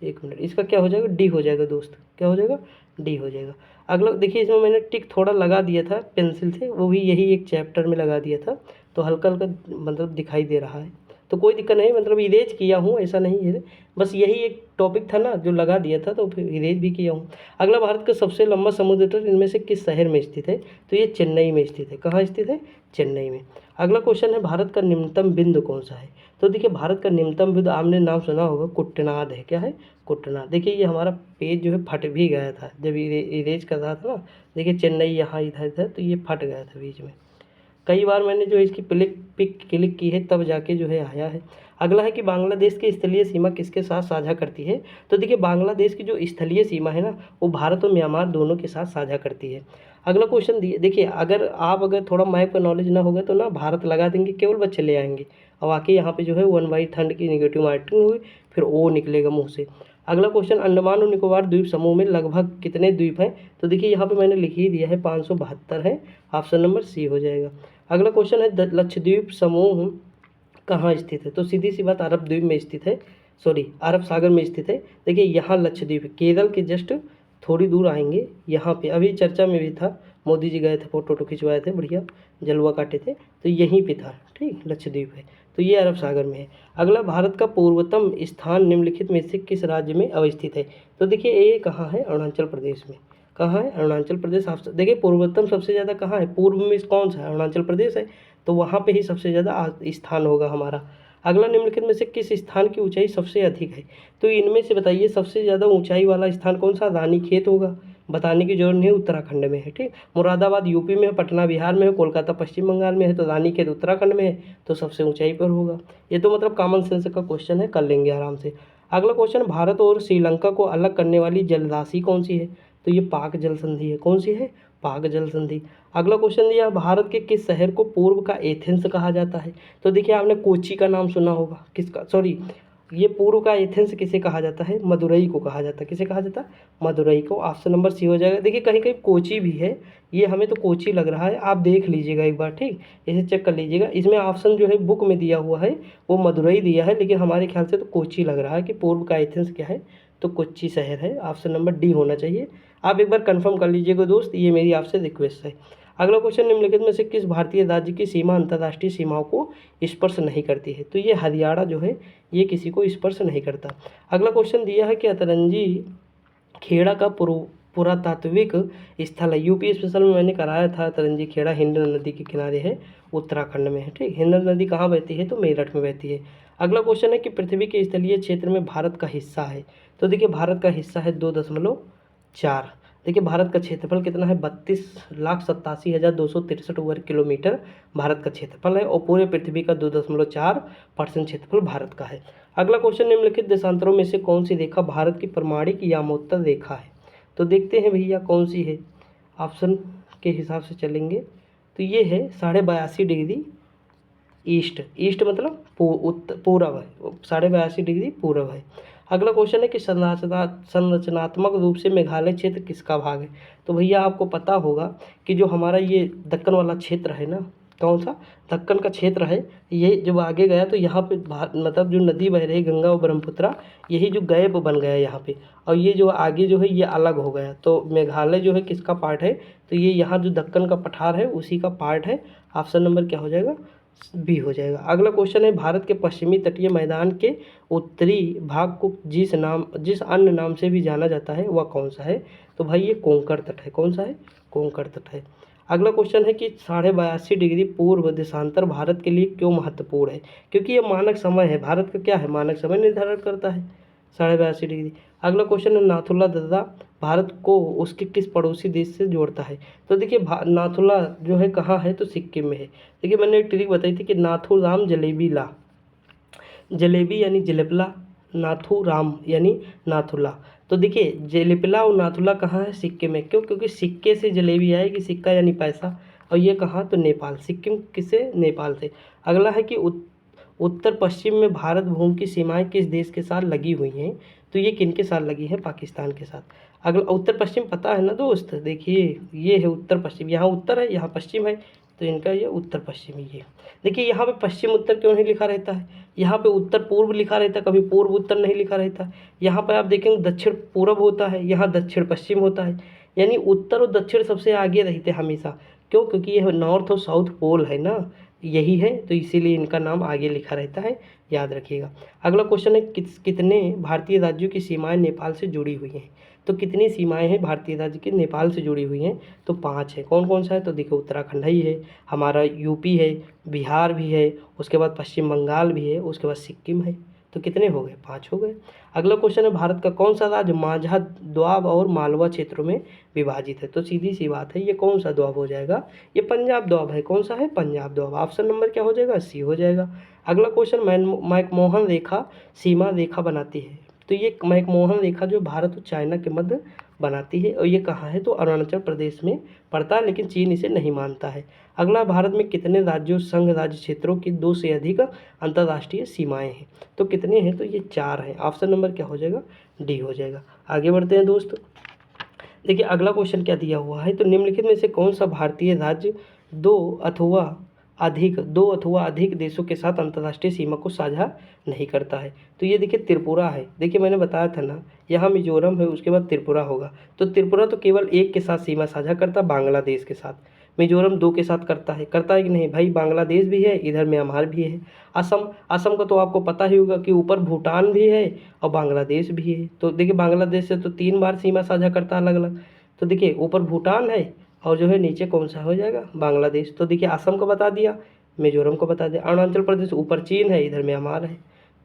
1 मिनट, इसका क्या हो जाएगा, डी हो जाएगा दोस्त, क्या हो जाएगा, डी हो जाएगा। अगला देखिए इसमें मैंने टिक थोड़ा लगा दिया था पेंसिल से, वो भी यही एक चैप्टर में लगा दिया था, तो हल्का हल्का मतलब दिखाई दे रहा है, तो कोई दिक्कत नहीं, मतलब इरेज किया हूँ ऐसा नहीं है, बस यही एक टॉपिक था ना जो लगा दिया था तो फिर इरेज भी किया हूँ। अगला, भारत का सबसे लंबा समुद्र तट इनमें से किस शहर में स्थित है? तो ये चेन्नई में स्थित है। कहाँ स्थित है? चेन्नई में। अगला क्वेश्चन है, भारत का निम्नतम बिंदु कौन सा है? तो देखिए भारत का निम्नतम बिंदु आपने नाम सुना होगा, कुट्टनाद है। क्या है? कुट्टनाद। देखिए ये हमारा पेज जो है फट भी गया था जब इरेज कर रहा था ना, देखिए चेन्नई यहाँ इधर इधर तो ये फट गया था बीच में। कई बार मैंने जो इसकी पिक क्लिक की है तब जाके जो है आया है। अगला है कि बांग्लादेश की स्थलीय सीमा किसके साथ साझा करती है? तो देखिए बांग्लादेश की जो स्थलीय सीमा है ना वो भारत और म्यांमार दोनों के साथ साझा करती है। अगला क्वेश्चन दिए, देखिए अगर थोड़ा मैप का नॉलेज ना होगा तो ना भारत लगा देंगे, केवल बच्चे ले आएंगे और आके यहाँ पे जो है 1/3 की नेगेटिव मार्किंग हुई, फिर ओ निकलेगा मुँह से। अगला क्वेश्चन, अंडमान और निकोबार द्वीप समूह में लगभग कितने द्वीप हैं? तो देखिए यहाँ पे मैंने लिख ही दिया है 572 है, ऑप्शन नंबर सी हो जाएगा। अगला क्वेश्चन है, लक्षद्वीप समूह कहाँ स्थित है? तो सीधी सी बात, अरब द्वीप में स्थित है, सॉरी अरब सागर में स्थित है। देखिए यहाँ लक्षद्वीप है, केरल के जस्ट थोड़ी दूर आएंगे, यहाँ पे अभी चर्चा में भी था, मोदी जी गए थे, फोटो खिंचवाए थे, बढ़िया जलवा काटे थे, तो यहीं पे था, ठीक लक्षद्वीप है, तो ये अरब सागर में है। अगला, भारत का पूर्वतम स्थान निम्नलिखित में से किस राज्य में अवस्थित है? तो देखिए ये कहाँ है? अरुणाचल प्रदेश में। कहाँ है? अरुणाचल प्रदेश। आप देखिए पूर्वोत्तम सबसे ज़्यादा कहाँ है? पूर्व में कौन सा है? अरुणाचल प्रदेश है, तो वहाँ पे ही सबसे ज़्यादा स्थान होगा हमारा। अगला, निम्नलिखित में से किस स्थान की ऊंचाई सबसे अधिक है? तो इनमें से बताइए सबसे ज़्यादा ऊंचाई वाला स्थान कौन सा? रानीखेत होगा, बताने की जरूरत नहीं, उत्तराखंड में है, ठीक। मुरादाबाद यूपी में है, पटना बिहार में है, कोलकाता पश्चिम बंगाल में है, तो रानीखेत उत्तराखंड में है, तो सबसे ऊंचाई पर होगा। ये तो मतलब कॉमन सेंस का क्वेश्चन है, कर लेंगे आराम से। अगला क्वेश्चन, भारत और श्रीलंका को अलग करने वाली जलराशि कौन सी है? तो ये पाक जल संधि है। कौन सी है? पाक जल संधि। अगला क्वेश्चन दिया, भारत के किस शहर को पूर्व का एथेंस कहा जाता है? तो देखिए आपने कोची का नाम सुना होगा, किसका, सॉरी ये पूर्व का एथेंस किसे कहा जाता है? मदुरई को कहा जाता है। किसे कहा जाता है? मदुरई को। ऑप्शन नंबर सी हो जाएगा। देखिए कहीं कहीं कोची भी है, ये हमें तो कोची लग रहा है, आप देख लीजिएगा एक बार, ठीक, इसे चेक कर लीजिएगा। इसमें ऑप्शन जो है बुक में दिया हुआ है वो मदुरई दिया है, लेकिन हमारे ख्याल से तो कोची लग रहा है कि पूर्व का एथेंस क्या है, तो कोच्चि शहर है। ऑप्शन नंबर डी होना चाहिए। आप एक बार कंफर्म कर लीजिएगा दोस्त, ये मेरी आपसे रिक्वेस्ट है। अगला क्वेश्चन, निम्नलिखित में से किस भारतीय राज्य की सीमा अंतर्राष्ट्रीय सीमाओं को स्पर्श नहीं करती है? तो ये हरियाणा जो है ये किसी को स्पर्श नहीं करता। अगला क्वेश्चन दिया है कि अतरंजी खेड़ा का पुरातात्विक स्थल है। यूपी स्पेशल में मैंने कराया था, अतरंजी खेड़ा हिंडन नदी के किनारे है, उत्तराखंड में है, ठीक। हिंडन नदी कहाँ बहती है? तो मेरठ में बहती है। अगला क्वेश्चन है कि पृथ्वी के स्थलीय क्षेत्र में भारत का हिस्सा है। तो देखिए भारत का हिस्सा है 2.4। देखिए भारत का क्षेत्रफल कितना है? 32,87,263 वर्ग किलोमीटर भारत का क्षेत्रफल है, और पूरे पृथ्वी का 2.4% क्षेत्रफल भारत का है। अगला क्वेश्चन, निम्नलिखित देशांतरों में से कौन सी रेखा भारत की प्रमाणिक यामोत्तर रेखा है? तो देखते हैं भैया कौन सी है, ऑप्शन के हिसाब से चलेंगे तो ये है 82.5 डिग्री ईस्ट। ईस्ट मतलब पूरब है, 82.5 डिग्री पूरब है। अगला क्वेश्चन है कि संरचनात्मक रूप से मेघालय क्षेत्र किसका भाग है? तो भैया आपको पता होगा कि जो हमारा ये दक्कन वाला क्षेत्र है ना, कौन सा? दक्कन का क्षेत्र है, ये जब आगे गया तो यहाँ पे मतलब जो नदी बह रही गंगा और ब्रह्मपुत्रा, यही जो गैप बन गया यहाँ पे, और ये जो आगे जो है ये अलग हो गया, तो मेघालय जो है किसका पार्ट है? तो ये यहाँ जो दक्कन का पठार है उसी का पार्ट है। ऑप्शन नंबर क्या हो जाएगा? बी हो जाएगा। अगला क्वेश्चन है, भारत के पश्चिमी तटीय मैदान के उत्तरी भाग को जिस अन्य नाम से भी जाना जाता है वह कौन सा है? तो भाई ये कोंकण तट है। कौन सा है? कोंकण तट है। अगला क्वेश्चन है कि 82.5 डिग्री पूर्व देशांतर भारत के लिए क्यों महत्वपूर्ण है? क्योंकि ये मानक समय है, भारत का क्या है? मानक समय निर्धारण करता है 82.5 डिग्री। अगला क्वेश्चन है, नाथुला दर्रा भारत को उसके किस पड़ोसी देश से जोड़ता है? तो देखिए नाथुला जो है कहाँ है? तो सिक्किम में है। देखिए मैंने एक ट्रिक बताई थी कि नाथुराम जलेबी ला, जलेबी यानी जलेपला, नाथुराम यानी नाथुला। तो देखिए जलेपला और नाथुला कहाँ है? सिक्किम में। क्यों? क्योंकि सिक्के से जलेबी आएगी, सिक्का यानी पैसा, और ये कहाँ? तो नेपाल। सिक्किम किससे? नेपाल से। अगला है कि उत्तर पश्चिम में भारत भूमि की सीमाएं किस देश के साथ लगी हुई हैं? तो ये किन के साथ लगी है? पाकिस्तान के साथ। अगला, उत्तर पश्चिम पता है ना दोस्त, देखिए ये है उत्तर पश्चिम, यहाँ उत्तर है यहाँ पश्चिम है, तो इनका ये उत्तर पश्चिम ही है। देखिए यहाँ पे पश्चिम उत्तर क्यों नहीं लिखा रहता है? यहाँ पे उत्तर पूर्व लिखा रहता है, कभी पूर्व उत्तर नहीं लिखा रहता। यहाँ पर आप देखेंगे दक्षिण पूर्व होता है, यहाँ दक्षिण पश्चिम होता है, यानी उत्तर और दक्षिण सबसे आगे रहते हमेशा। क्यों? क्योंकि ये नॉर्थ और साउथ पोल है ना, यही है, तो इसीलिए इनका नाम आगे लिखा रहता है, याद रखिएगा। अगला क्वेश्चन है कितने भारतीय राज्यों की सीमाएं नेपाल से जुड़ी हुई हैं। तो कितनी सीमाएं हैं भारतीय राज्य की नेपाल से जुड़ी हुई हैं, तो 5 है। कौन कौन सा है, तो देखो उत्तराखंड ही है, हमारा यूपी है, बिहार भी है, उसके बाद पश्चिम बंगाल भी है, उसके बाद सिक्किम है। तो कितने हो गए, 5 हो गए। अगला क्वेश्चन है भारत का कौन सा राज्य माझा दोआब और मालवा क्षेत्रों में विभाजित है। तो सीधी सी बात है, ये कौन सा दोआब हो जाएगा, ये पंजाब दोआब है। कौन सा है, पंजाब दोआब। ऑप्शन नंबर क्या हो जाएगा, सी हो जाएगा। अगला क्वेश्चन मैकमोहन रेखा सीमा रेखा बनाती है। तो ये मैकमोहन रेखा जो भारत और चाइना के मध्य बनाती है, और ये कहाँ है, तो अरुणाचल प्रदेश में पड़ता है, लेकिन चीन इसे नहीं मानता है। अगला, भारत में कितने राज्यों संघ राज्य क्षेत्रों की 2 से अधिक अंतर्राष्ट्रीय सीमाएं हैं। तो कितने हैं, तो ये 4 हैं। ऑप्शन नंबर क्या हो जाएगा, डी हो जाएगा। आगे बढ़ते हैं दोस्त। देखिए अगला क्वेश्चन क्या दिया हुआ है, तो निम्नलिखित में से कौन सा भारतीय राज्य दो अथवा अधिक देशों के साथ अंतर्राष्ट्रीय सीमा को साझा नहीं करता है। तो ये देखिए त्रिपुरा है। देखिए मैंने बताया था ना, यहाँ मिजोरम है, उसके बाद त्रिपुरा होगा। तो त्रिपुरा तो केवल एक के साथ सीमा साझा करता, बांग्लादेश के साथ। मिजोरम 2 के साथ करता है कि नहीं भाई, बांग्लादेश भी है, इधर म्यांमार भी है। असम का तो आपको पता ही होगा कि ऊपर भूटान भी है और बांग्लादेश भी है। तो देखिए बांग्लादेश से तो 3 बार सीमा साझा करता है अलग अलग। तो देखिए ऊपर भूटान है और जो है नीचे कौन सा हो जाएगा, बांग्लादेश। तो देखिए असम को बता दिया, मिजोरम को बता दिया, अरुणाचल प्रदेश ऊपर चीन है, इधर म्यांमार है।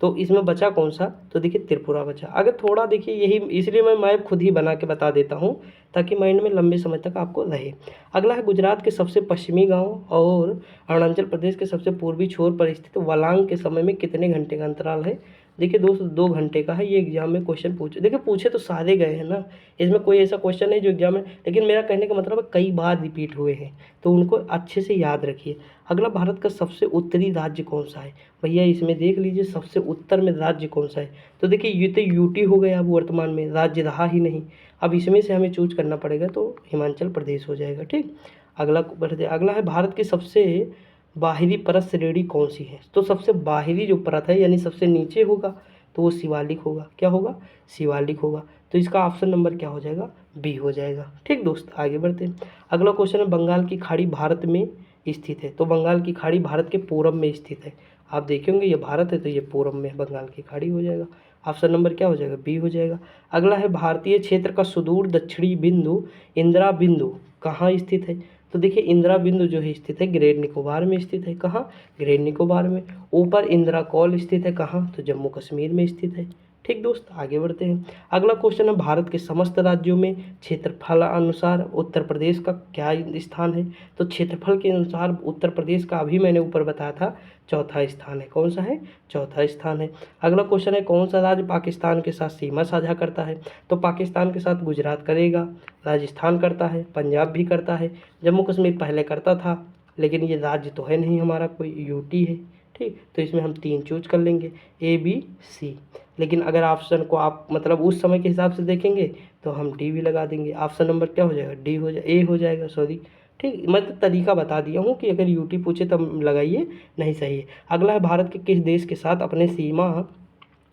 तो इसमें बचा कौन सा, तो देखिए त्रिपुरा बचा। अगर थोड़ा देखिए यही, इसलिए मैं मैप खुद ही बना के बता देता हूँ ताकि माइंड में लंबे समय तक आपको रहे। अगला है गुजरात के सबसे पश्चिमी गांव और अरुणाचल प्रदेश के सबसे पूर्वी छोर पर स्थित वलांग के समय में कितने घंटे का अंतराल है। देखिए दोस्तों 2 घंटे का है। ये एग्जाम में क्वेश्चन पूछे, देखिए पूछे तो सारे गए हैं ना, इसमें कोई ऐसा क्वेश्चन नहीं जो एग्जाम में, लेकिन मेरा कहने का मतलब है कई बार रिपीट हुए हैं, तो उनको अच्छे से याद रखिए। अगला, भारत का सबसे उत्तरी राज्य कौन सा है। भैया इसमें देख लीजिए सबसे उत्तर में राज्य कौन सा है। तो देखिए ये तो यूटी हो गया, अब वर्तमान में राज्य रहा ही नहीं। अब इसमें से हमें चूज करना पड़ेगा, तो हिमाचल प्रदेश हो जाएगा। ठीक, अगला बढ़ते, अगला है भारत की सबसे बाहरी परत श्रेणी कौन सी है। तो सबसे बाहरी जो परत है यानी सबसे नीचे होगा तो वो शिवालिक होगा। क्या होगा, शिवालिक होगा। तो इसका ऑप्शन नंबर क्या हो जाएगा, बी हो जाएगा। ठीक दोस्त, आगे बढ़ते हैं। अगला क्वेश्चन है बंगाल की खाड़ी भारत में स्थित है। तो बंगाल की खाड़ी भारत के पूरब में स्थित है। आप देखेंगे ये भारत है तो ये पूरब में बंगाल की खाड़ी हो जाएगा। ऑप्शन नंबर क्या हो जाएगा, बी हो जाएगा। अगला है भारतीय क्षेत्र का सुदूर दक्षिणी बिंदु इंदिरा बिंदु कहाँ स्थित है। तो देखिए इंदिरा बिंदु जो है स्थित है ग्रेट निकोबार में स्थित है। कहाँ, ग्रेट निकोबार में। ऊपर इंदिरा कॉल स्थित है कहाँ, तो जम्मू कश्मीर में स्थित है। ठीक दोस्त, आगे बढ़ते हैं। अगला क्वेश्चन है भारत के समस्त राज्यों में क्षेत्रफल अनुसार उत्तर प्रदेश का क्या स्थान है। तो क्षेत्रफल के अनुसार उत्तर प्रदेश का अभी मैंने ऊपर बताया था चौथा स्थान है। कौन सा है, चौथा स्थान है। अगला क्वेश्चन है कौन सा राज्य पाकिस्तान के साथ सीमा साझा करता है। तो पाकिस्तान के साथ गुजरात करेगा, राजस्थान करता है, पंजाब भी करता है, जम्मू कश्मीर पहले करता था, लेकिन ये राज्य तो है नहीं हमारा कोई, यूटी है। ठीक, तो इसमें हम 3 चूज कर लेंगे, ए बी सी। लेकिन अगर ऑप्शन को आप मतलब उस समय के हिसाब से देखेंगे तो हम डी भी लगा देंगे। ऑप्शन नंबर क्या हो जाएगा, डी हो जाए, ए हो जाएगा, सॉरी। ठीक, मैं तो तरीका बता दिया हूँ कि अगर यूटी पूछे तब लगाइए, नहीं सही है। अगला है भारत के किस देश के साथ अपने सीमा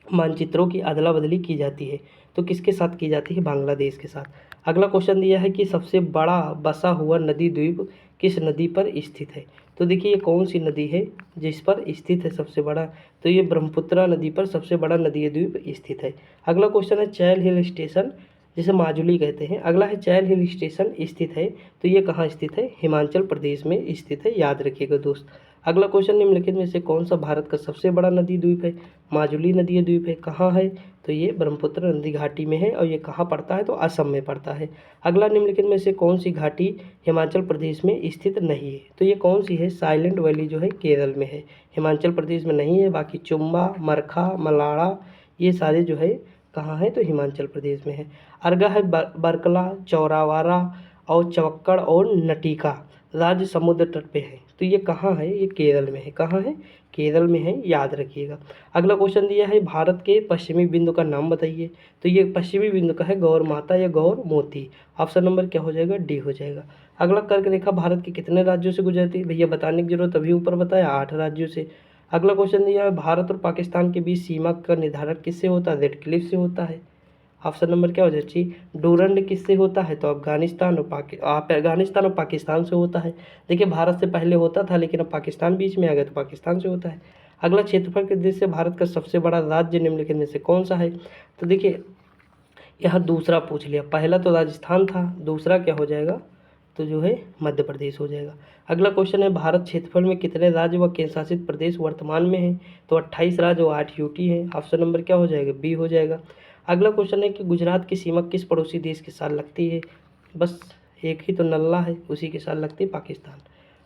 मानचित्रों की अदला बदली की जाती है। तो किसके साथ की जाती है, बांग्लादेश के साथ। अगला क्वेश्चन दिया है कि सबसे बड़ा बसा हुआ नदी द्वीप किस नदी पर स्थित है। तो देखिए ये कौन सी नदी है जिस पर स्थित है सबसे बड़ा, तो ये ब्रह्मपुत्रा नदी पर सबसे बड़ा नदी द्वीप स्थित है। अगला क्वेश्चन है चैल हिल स्टेशन जिसे माजुली कहते हैं। अगला है चैल हिल स्टेशन स्थित है, तो ये कहाँ स्थित है, हिमाचल प्रदेश में स्थित है, याद रखिएगा दोस्त। अगला क्वेश्चन निम्नलिखित में से कौन सा भारत का सबसे बड़ा नदी द्वीप है। माजुली नदी द्वीप है, कहाँ है, तो ये ब्रह्मपुत्र नदी घाटी में है और ये कहाँ पड़ता है, तो असम में पड़ता है। अगला निम्नलिखित में से कौन सी घाटी हिमाचल प्रदेश में स्थित नहीं है। तो ये कौन सी है, साइलेंट वैली जो है केरल में है, हिमाचल प्रदेश में नहीं है। बाकी चुम्बा, मरखा, मलाड़ा ये सारे जो है कहाँ है, तो हिमाचल प्रदेश में है। अर्गा है बरकला, चौरावारा और चवक्कड़ और नटिका राज्य समुद्र तट पे है। तो ये कहाँ है, ये केरल में है। कहाँ है, केरल में है, याद रखिएगा। अगला क्वेश्चन दिया है भारत के पश्चिमी बिंदु का नाम बताइए। तो ये पश्चिमी बिंदु का है गौर माता या गौर मोती। ऑप्शन नंबर क्या हो जाएगा, डी हो जाएगा। अगला कर्क रेखा भारत के कितने राज्यों से गुजरती है। भैया बताने की जरूरत अभी ऊपर बताया 8 राज्यों से। अगला क्वेश्चन दिया है भारत और पाकिस्तान के बीच सीमा का निर्धारण किससे होता है, रेड क्लिफ से होता है। ऑप्शन नंबर क्या हो जाएगा सी। डूरंड किससे होता है, तो अफगानिस्तान और अफगानिस्तान और पाकिस्तान से होता है। देखिए भारत से पहले होता था लेकिन अब पाकिस्तान बीच में आ गया तो पाकिस्तान से होता है। अगला, क्षेत्रफल के दृष्टि से भारत का सबसे बड़ा राज्य निम्नलिखित में से कौन सा है। तो देखिए यहाँ दूसरा पूछ लिया, पहला तो राजस्थान था, दूसरा क्या हो जाएगा, तो जो है मध्य प्रदेश हो जाएगा। अगला क्वेश्चन है, भारत क्षेत्रफल में कितने राज्य व केंद्र शासित प्रदेश वर्तमान में हैं, तो 28 राज्य और 8 यूटी हैं। ऑप्शन नंबर क्या हो जाएगा, बी हो जाएगा। अगला क्वेश्चन है कि गुजरात की सीमा किस पड़ोसी देश के साथ लगती है, बस एक ही तो नल्ला है, उसी के साथ लगती है, पाकिस्तान।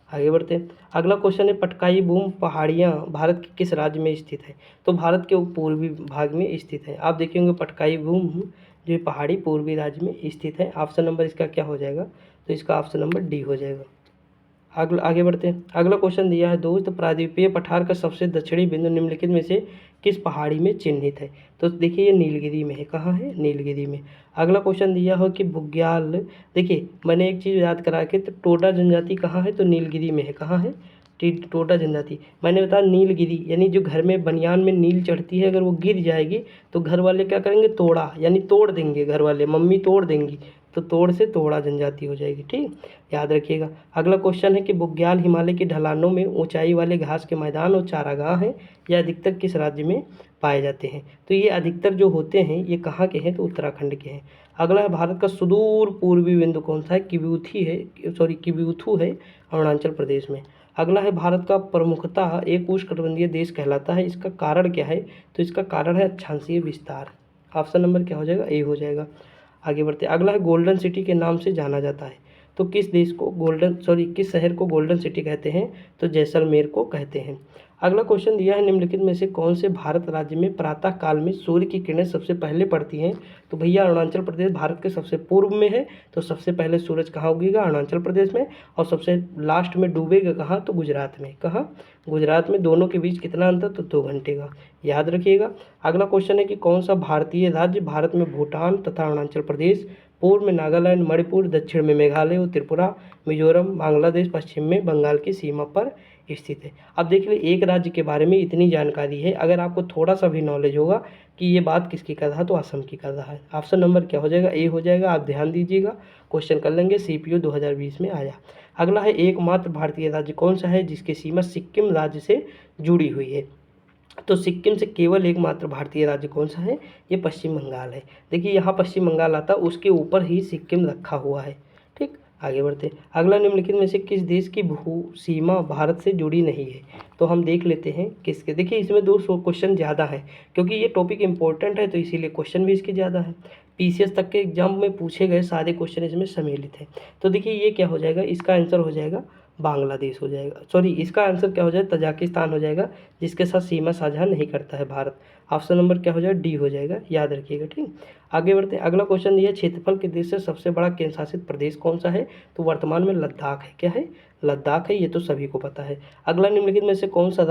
आगे बढ़ते हैं। अगला क्वेश्चन है, पटकाई बूम पहाड़ियाँ भारत के किस राज्य में स्थित है, तो भारत के पूर्वी भाग में स्थित है। आप देखेंगे पटकाई बूम जो पहाड़ी पूर्वी राज्य में स्थित है। ऑप्शन नंबर इसका क्या हो जाएगा, तो इसका ऑप्शन नंबर डी हो जाएगा। अगला आगे बढ़ते हैं। अगला क्वेश्चन दिया है दोस्त, प्रायद्वीपीय पठार का सबसे दक्षिणी बिंदु निम्नलिखित में से किस पहाड़ी में चिन्हित है, तो देखिए ये नीलगिरी में है। कहाँ है, नीलगिरी में। अगला क्वेश्चन दिया हो कि बुग्याल, देखिए मैंने एक चीज़ याद करा के, तो टोडा जनजाति कहाँ है, तो नीलगिरी में है। कहाँ है, टोडा जनजाति। मैंने बताया नीलगिरी यानी जो घर में बनियान में नील चढ़ती है, अगर वो गिर जाएगी तो घर वाले क्या करेंगे, तोड़ा यानी तोड़ देंगे, घर वाले मम्मी तोड़ देंगी, तो तोड़ से तोड़ा जनजाति हो जाएगी। ठीक, याद रखिएगा। अगला क्वेश्चन है कि बुग्याल हिमालय की ढलानों में ऊंचाई वाले घास के मैदान और चारागाह हैं, यह अधिकतर किस राज्य में पाए जाते हैं, तो ये अधिकतर जो होते हैं ये कहाँ के हैं, तो उत्तराखंड के हैं। अगला है, भारत का सुदूर पूर्वी बिंदु कौन सा है, किब्यूथी है, सॉरी किब्यूथू है, अरुणाचल प्रदेश में। अगला है, भारत का प्रमुखतः एक उष्णकटिबंधीय देश कहलाता है, इसका कारण क्या है, तो इसका कारण है अक्षांशीय विस्तार। ऑप्शन नंबर क्या हो जाएगा, ए हो जाएगा। आगे बढ़ते, अगला है, गोल्डन सिटी के नाम से जाना जाता है, तो किस देश को किस शहर को गोल्डन सिटी कहते हैं, तो जैसलमेर को कहते हैं। अगला क्वेश्चन दिया है, निम्नलिखित में से कौन से भारत राज्य में प्रातः काल में सूर्य की किरणें सबसे पहले पड़ती हैं, तो भैया अरुणाचल प्रदेश भारत के सबसे पूर्व में है, तो सबसे पहले सूरज कहाँ उगेगा, अरुणाचल प्रदेश में, और सबसे लास्ट में डूबेगा कहाँ, तो गुजरात में। कहाँ, गुजरात में। दोनों के बीच कितना अंतर, तो 2 घंटे का, याद रखिएगा। अगला क्वेश्चन है कि कौन सा भारतीय राज्य भारत में भूटान तथा अरुणाचल प्रदेश, पूर्व में नागालैंड मणिपुर, दक्षिण में मेघालय और त्रिपुरा, मिजोरम बांग्लादेश, पश्चिम में बंगाल की सीमा पर स्थित है। अब देख लीजिए एक राज्य के बारे में इतनी जानकारी है, अगर आपको थोड़ा सा भी नॉलेज होगा कि ये बात किसकी कर रहा है, तो असम की कर रहा है। ऑप्शन नंबर क्या हो जाएगा, ए हो जाएगा। आप ध्यान दीजिएगा, क्वेश्चन कर लेंगे, सीपीयू 2020 में आया। अगला है, एकमात्र भारतीय राज्य कौन सा है जिसकी सीमा सिक्किम राज्य से जुड़ी हुई है, तो सिक्किम से केवल एकमात्र भारतीय राज्य कौन सा है, ये पश्चिम बंगाल है। देखिए यहाँ पश्चिम बंगाल आता है, उसके ऊपर ही सिक्किम रखा हुआ है। ठीक, आगे बढ़ते हैं। अगला, निम्नलिखित में से किस देश की भू सीमा भारत से जुड़ी नहीं है, तो हम देख लेते हैं किसके। देखिए इसमें 200 क्वेश्चन ज़्यादा हैं, क्योंकि ये टॉपिक इंपॉर्टेंट है तो इसीलिए क्वेश्चन भी इसके ज़्यादा हैं। पीसीएस तक के एग्जाम में पूछे गए सारे क्वेश्चन इसमें सम्मिलित हैं। तो देखिए ये क्या हो जाएगा, इसका आंसर हो जाएगा बांग्लादेश हो जाएगा, सॉरी इसका आंसर क्या हो जाएगा, तजाकिस्तान हो जाएगा, जिसके साथ सीमा साझा नहीं करता है भारत। ऑप्शन नंबर क्या हो जाएगा, डी हो जाएगा, याद रखिएगा। ठीक, आगे बढ़ते हैं। अगला क्वेश्चन दिया, क्षेत्रफल के दृष्टि से सबसे बड़ा केंद्र शासित प्रदेश कौन सा है, तो वर्तमान में लद्दाख है। क्या है, लद्दाख है, ये तो सभी को पता है। अगला, निम्नलिखित में से कौन सा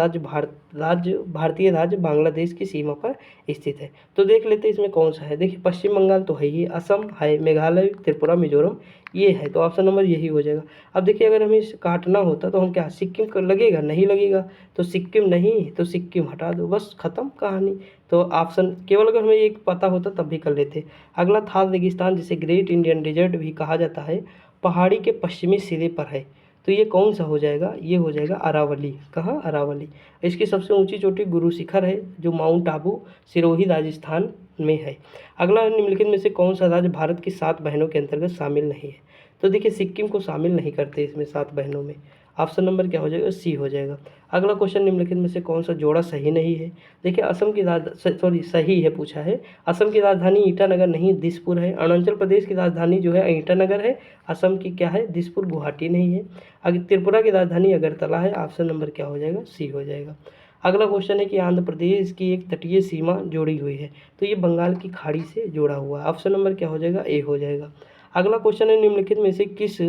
भारतीय राज्य बांग्लादेश की सीमा पर स्थित है, तो देख लेते हैं इसमें कौन सा है। देखिए पश्चिम बंगाल तो है ही, असम है, मेघालय, त्रिपुरा, मिजोरम, ये है, तो ऑप्शन नंबर यही हो जाएगा। अब देखिए अगर हमें काटना होता तो हम क्या, सिक्किम कर लगेगा, नहीं लगेगा, तो सिक्किम नहीं, तो सिक्किम हटा दो, बस खत्म कहानी। तो ऑप्शन केवल अगर हमें एक पता होता तब भी कर लेते। अगला, थार रेगिस्तान जिसे ग्रेट इंडियन डेजर्ट भी कहा जाता है, पहाड़ी के पश्चिमी सिरे पर है, तो ये कौन सा हो जाएगा, ये हो जाएगा अरावली। कहाँ, अरावली। इसकी सबसे ऊंची चोटी गुरु शिखर है, जो माउंट आबू सिरोही राजस्थान में है। अगला, निम्नलिखित में से कौन सा राज्य भारत की 7 बहनों के अंतर्गत शामिल नहीं है, तो देखिए सिक्किम को शामिल नहीं करते इसमें 7 बहनों में। ऑप्शन नंबर क्या हो जाएगा, सी हो जाएगा। अगला क्वेश्चन, निम्नलिखित में से कौन सा जोड़ा सही नहीं है, देखिए असम की सॉरी सही है पूछा है, असम की राजधानी ईटानगर नहीं दिसपुर है, अरुणाचल प्रदेश की राजधानी जो है ईटानगर है, असम की क्या है, दिसपुर, गुवाहाटी नहीं है। आगे त्रिपुरा की राजधानी अगरतला है, ऑप्शन नंबर क्या हो जाएगा, सी हो जाएगा। अगला क्वेश्चन है कि आंध्र प्रदेश की एक तटीय सीमा जोड़ी हुई है, तो ये बंगाल की खाड़ी से जुड़ा हुआ है, ऑप्शन नंबर क्या हो जाएगा, ए हो जाएगा। अगला क्वेश्चन है, निम्नलिखित में से किस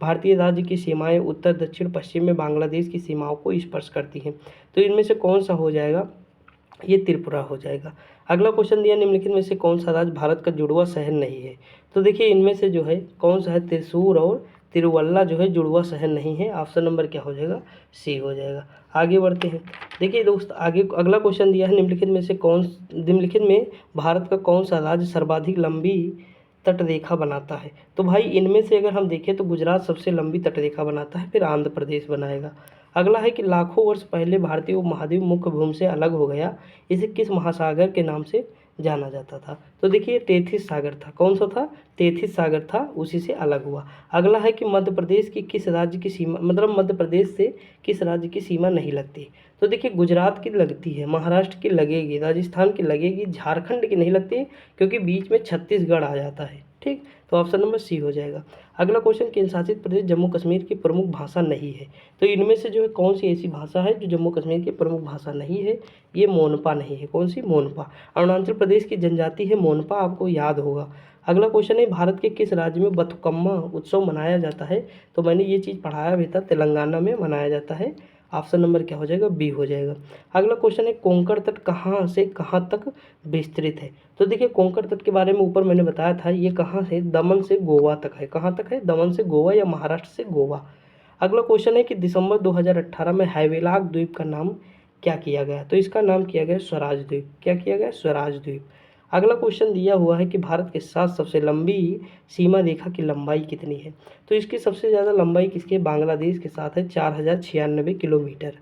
भारतीय राज्य की सीमाएं उत्तर दक्षिण पश्चिम में बांग्लादेश की सीमाओं को स्पर्श करती हैं, तो इनमें से कौन सा हो जाएगा, ये त्रिपुरा हो जाएगा। अगला क्वेश्चन दिया, निम्नलिखित में से कौन सा राज्य भारत का जुड़वा शहर नहीं है, तो देखिए इनमें से जो है कौन सा है, त्रिशूर और तिरुवल्ला जो है जुड़वा शहर नहीं है। ऑप्शन नंबर क्या हो जाएगा, सी हो जाएगा। आगे बढ़ते हैं। देखिए दोस्त, आगे अगला क्वेश्चन दिया है, निम्नलिखित में भारत का कौन सा राज्य सर्वाधिक लंबी तटरेखा बनाता है। तो भाई इनमें से अगर हम देखें तो गुजरात सबसे लंबी तटरेखा बनाता है, फिर आंध्र प्रदेश बनाएगा। अगला है कि लाखों वर्ष पहले भारतीय उपमहाद्वीप मुख्य भूमि से अलग हो गया, इसे किस महासागर के नाम से जाना जाता था। तो देखिए तेथिस सागर था। कौन सा था, तेथिस सागर था, उसी से अलग हुआ। अगला है कि मध्य प्रदेश की किस राज्य की सीमा, मतलब मध्य प्रदेश से किस राज्य की सीमा नहीं लगती। तो देखिए गुजरात की लगती है, महाराष्ट्र की लगेगी, राजस्थान की लगेगी, झारखंड की नहीं लगती क्योंकि बीच में छत्तीसगढ़ आ जाता है। ठीक, तो ऑप्शन नंबर सी हो जाएगा। अगला क्वेश्चन, केंद्र शासित प्रदेश जम्मू कश्मीर की प्रमुख भाषा नहीं है। तो इनमें से जो है कौन सी ऐसी भाषा है जो जम्मू कश्मीर की प्रमुख भाषा नहीं है, ये मोनपा नहीं है। कौन सी, मोनपा। अरुणाचल प्रदेश की जनजाति है मोनपा, आपको याद होगा। अगला क्वेश्चन है, भारत के किस राज्य में बथुकम्मा उत्सव मनाया जाता है। तो मैंने ये चीज़ पढ़ाया भी था, तेलंगाना में मनाया जाता है। ऑप्शन नंबर क्या हो जाएगा, बी हो जाएगा। अगला क्वेश्चन है, कोंकण तट कहाँ से कहाँ तक विस्तृत है। तो देखिए कोंकण तट के बारे में ऊपर मैंने बताया था, ये कहाँ से, दमन से गोवा तक है। कहाँ तक है, दमन से गोवा या महाराष्ट्र से गोवा। अगला क्वेश्चन है कि दिसंबर 2018 में हैवेलाक द्वीप का नाम क्या किया गया। तो इसका नाम किया गया स्वराज द्वीप। क्या किया गया, स्वराज द्वीप। अगला क्वेश्चन दिया हुआ है कि भारत के साथ सबसे लंबी सीमा रेखा की लंबाई कितनी है। तो इसकी सबसे ज़्यादा लंबाई किसके, बांग्लादेश के साथ है, 4096 किलोमीटर।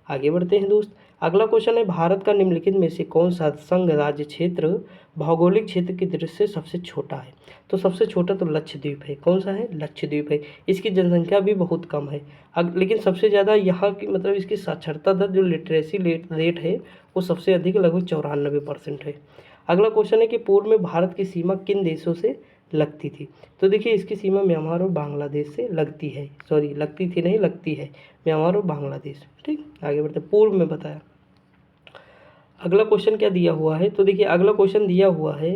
आगे बढ़ते हैं दोस्त। अगला क्वेश्चन है, भारत का निम्नलिखित में से कौन सा संघ राज्य क्षेत्र भौगोलिक क्षेत्र की दृष्टि से सबसे छोटा है। तो सबसे छोटा तो लक्षद्वीप है। कौन सा है, लक्षद्वीप है। इसकी जनसंख्या भी बहुत कम है, लेकिन सबसे ज़्यादा यहाँ की, मतलब इसकी साक्षरता दर जो लिटरेसी रेट है वो सबसे अधिक, लगभग 94% है। अगला क्वेश्चन है कि पूर्व में भारत की सीमा किन देशों से लगती थी। तो देखिए इसकी सीमा म्यांमार और बांग्लादेश से लगती है, सॉरी लगती थी नहीं, लगती है, म्यांमार और बांग्लादेश। ठीक, आगे बढ़ते, पूर्व में बताया। अगला क्वेश्चन क्या दिया हुआ है। तो देखिए अगला क्वेश्चन दिया हुआ है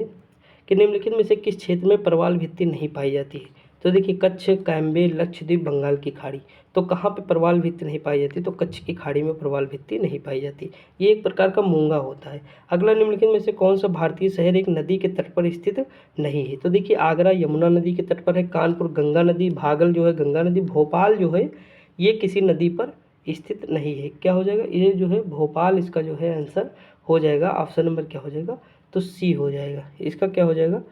कि निम्नलिखित में से किस क्षेत्र में प्रवाल भित्ति नहीं पाई जाती है। तो देखिए कच्छ, कैम्बे, लक्षद्वीप, बंगाल की खाड़ी। तो कहाँ पे प्रवाल भित्ति नहीं पाई जाती, तो कच्छ की खाड़ी में प्रवाल भित्ति नहीं पाई जाती। ये एक प्रकार का मूंगा होता है। अगला, निम्नलिखित में से कौन सा भारतीय शहर एक नदी के तट पर स्थित नहीं है। तो देखिए आगरा यमुना नदी के तट पर है, कानपुर गंगा नदी, भागल जो है गंगा नदी, भोपाल जो है ये किसी नदी पर स्थित नहीं है। क्या हो जाएगा, ये जो है भोपाल, इसका जो है आंसर हो जाएगा। ऑप्शन नंबर क्या हो जाएगा, तो सी हो जाएगा। इसका क्या हो जाएगा,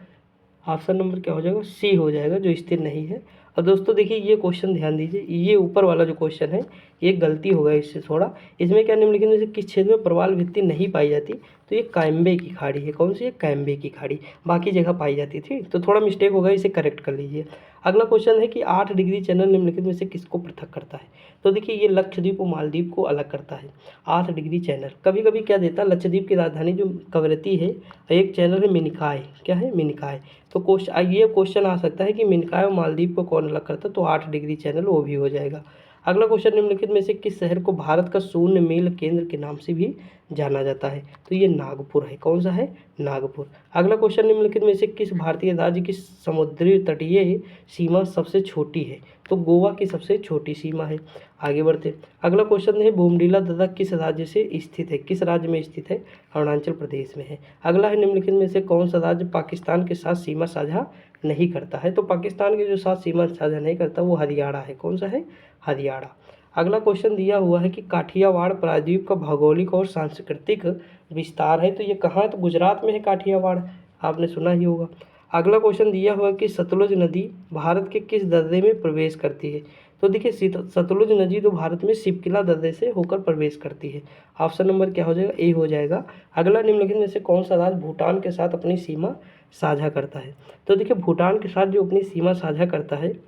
ऑप्शन नंबर क्या हो जाएगा, सी हो जाएगा, जो स्थिर नहीं है। और दोस्तों देखिए ये क्वेश्चन ध्यान दीजिए, ये ऊपर वाला जो क्वेश्चन है ये गलती होगा इससे थोड़ा। इसमें क्या, निम्नलिखित में से किस क्षेत्र में प्रवाल भित्ति नहीं पाई जाती। तो ये कैम्बे की खाड़ी है। कौन सी है, कैम्बे की खाड़ी, बाकी जगह पाई जाती थी। तो थोड़ा मिस्टेक होगा, इसे करेक्ट कर लीजिए। अगला क्वेश्चन है कि 8 डिग्री चैनल निम्नलिखित में से किसको पृथक करता है। तो देखिए ये लक्षद्वीप और मालदीव को अलग करता है। 8 डिग्री चैनल कभी कभी क्या देता है, लक्षद्वीप की राजधानी जो कवरत्ती है, एक चैनल है मिनिकॉय। क्या है, मिनिकॉय। तो ये क्वेश्चन आ सकता है कि मिनिकॉय और मालदीव को कौन अलग करता है, तो 8 डिग्री चैनल वो भी हो जाएगा। अगला क्वेश्चन, निम्नलिखित में से किस शहर को भारत का शून्य मील केंद्र के नाम से भी जाना जाता है। तो ये नागपुर है। कौन सा है, नागपुर। अगला क्वेश्चन, निम्नलिखित में से किस भारतीय राज्य की समुद्री तटीय सीमा सबसे छोटी है। तो गोवा की सबसे छोटी सीमा है। आगे बढ़ते, अगला क्वेश्चन है, बोमडीला दर्रा किस राज्य से स्थित है। किस राज्य में स्थित है, अरुणाचल प्रदेश में है। अगला है, निम्नलिखित में से कौन सा राज्य पाकिस्तान के साथ सीमा साझा नहीं करता है। तो पाकिस्तान के जो साथ सीमा साझा नहीं करता वो हरियाणा है। कौन सा है, हरियाणा। अगला क्वेश्चन दिया हुआ है कि काठियावाड़ प्रायद्वीप का भौगोलिक और सांस्कृतिक विस्तार है। तो ये कहाँ है, तो गुजरात में है काठियावाड़, आपने सुना ही होगा। अगला क्वेश्चन दिया हुआ है कि सतलुज नदी भारत के किस दर्रे में प्रवेश करती है। तो देखिए सतलुज नदी तो भारत में शिवकिला दर्रे से होकर प्रवेश करती है। ऑप्शन नंबर क्या हो जाएगा, ए हो जाएगा। अगला, निम्नलिखित में से कौन सा राज्य भूटान के साथ अपनी सीमा साझा करता है। तो देखिए भूटान के साथ जो अपनी सीमा साझा करता है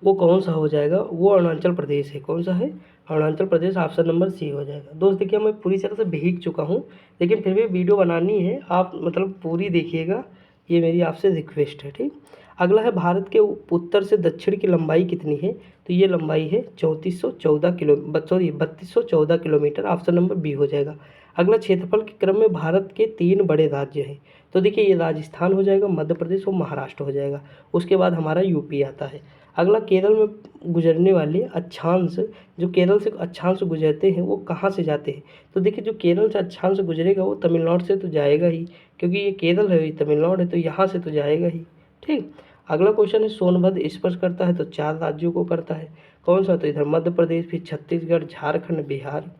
वो कौन सा हो जाएगा, वो अरुणाचल प्रदेश है। कौन सा है, Arunachal Pradesh. Option number C हो जाएगा। दोस्त देखिए मैं पूरी तरह से भीग चुका हूँ, लेकिन फिर भी वीडियो बनानी है, आप मतलब पूरी देखिएगा, ये मेरी आपसे रिक्वेस्ट है। ठीक, अगला है, भारत के उत्तर से दक्षिण की लंबाई कितनी है। तो ये लंबाई है 3214 किलोमीटर। ऑप्शन नंबर बी हो जाएगा। अगला, क्षेत्रफल के क्रम में भारत के 3 बड़े राज्य हैं। तो देखिए ये राजस्थान हो जाएगा, मध्य प्रदेश और महाराष्ट्र हो जाएगा। उसके बाद हमारा यूपी आता है। अगला, केरल में गुजरने वाले अक्षांश, जो केरल से अक्षांश गुजरते हैं वो कहाँ से जाते हैं। तो देखिए जो केरल से अक्षांश गुजरेगा वो तमिलनाडु से तो जाएगा ही, क्योंकि ये केरल है, ये तमिलनाडु है, तो यहाँ से तो जाएगा ही। ठीक, अगला क्वेश्चन है सोनभद्र स्पर्श करता है तो 4 राज्यों को करता है, कौन सा? तो इधर मध्य प्रदेश, फिर छत्तीसगढ़, झारखंड, बिहार।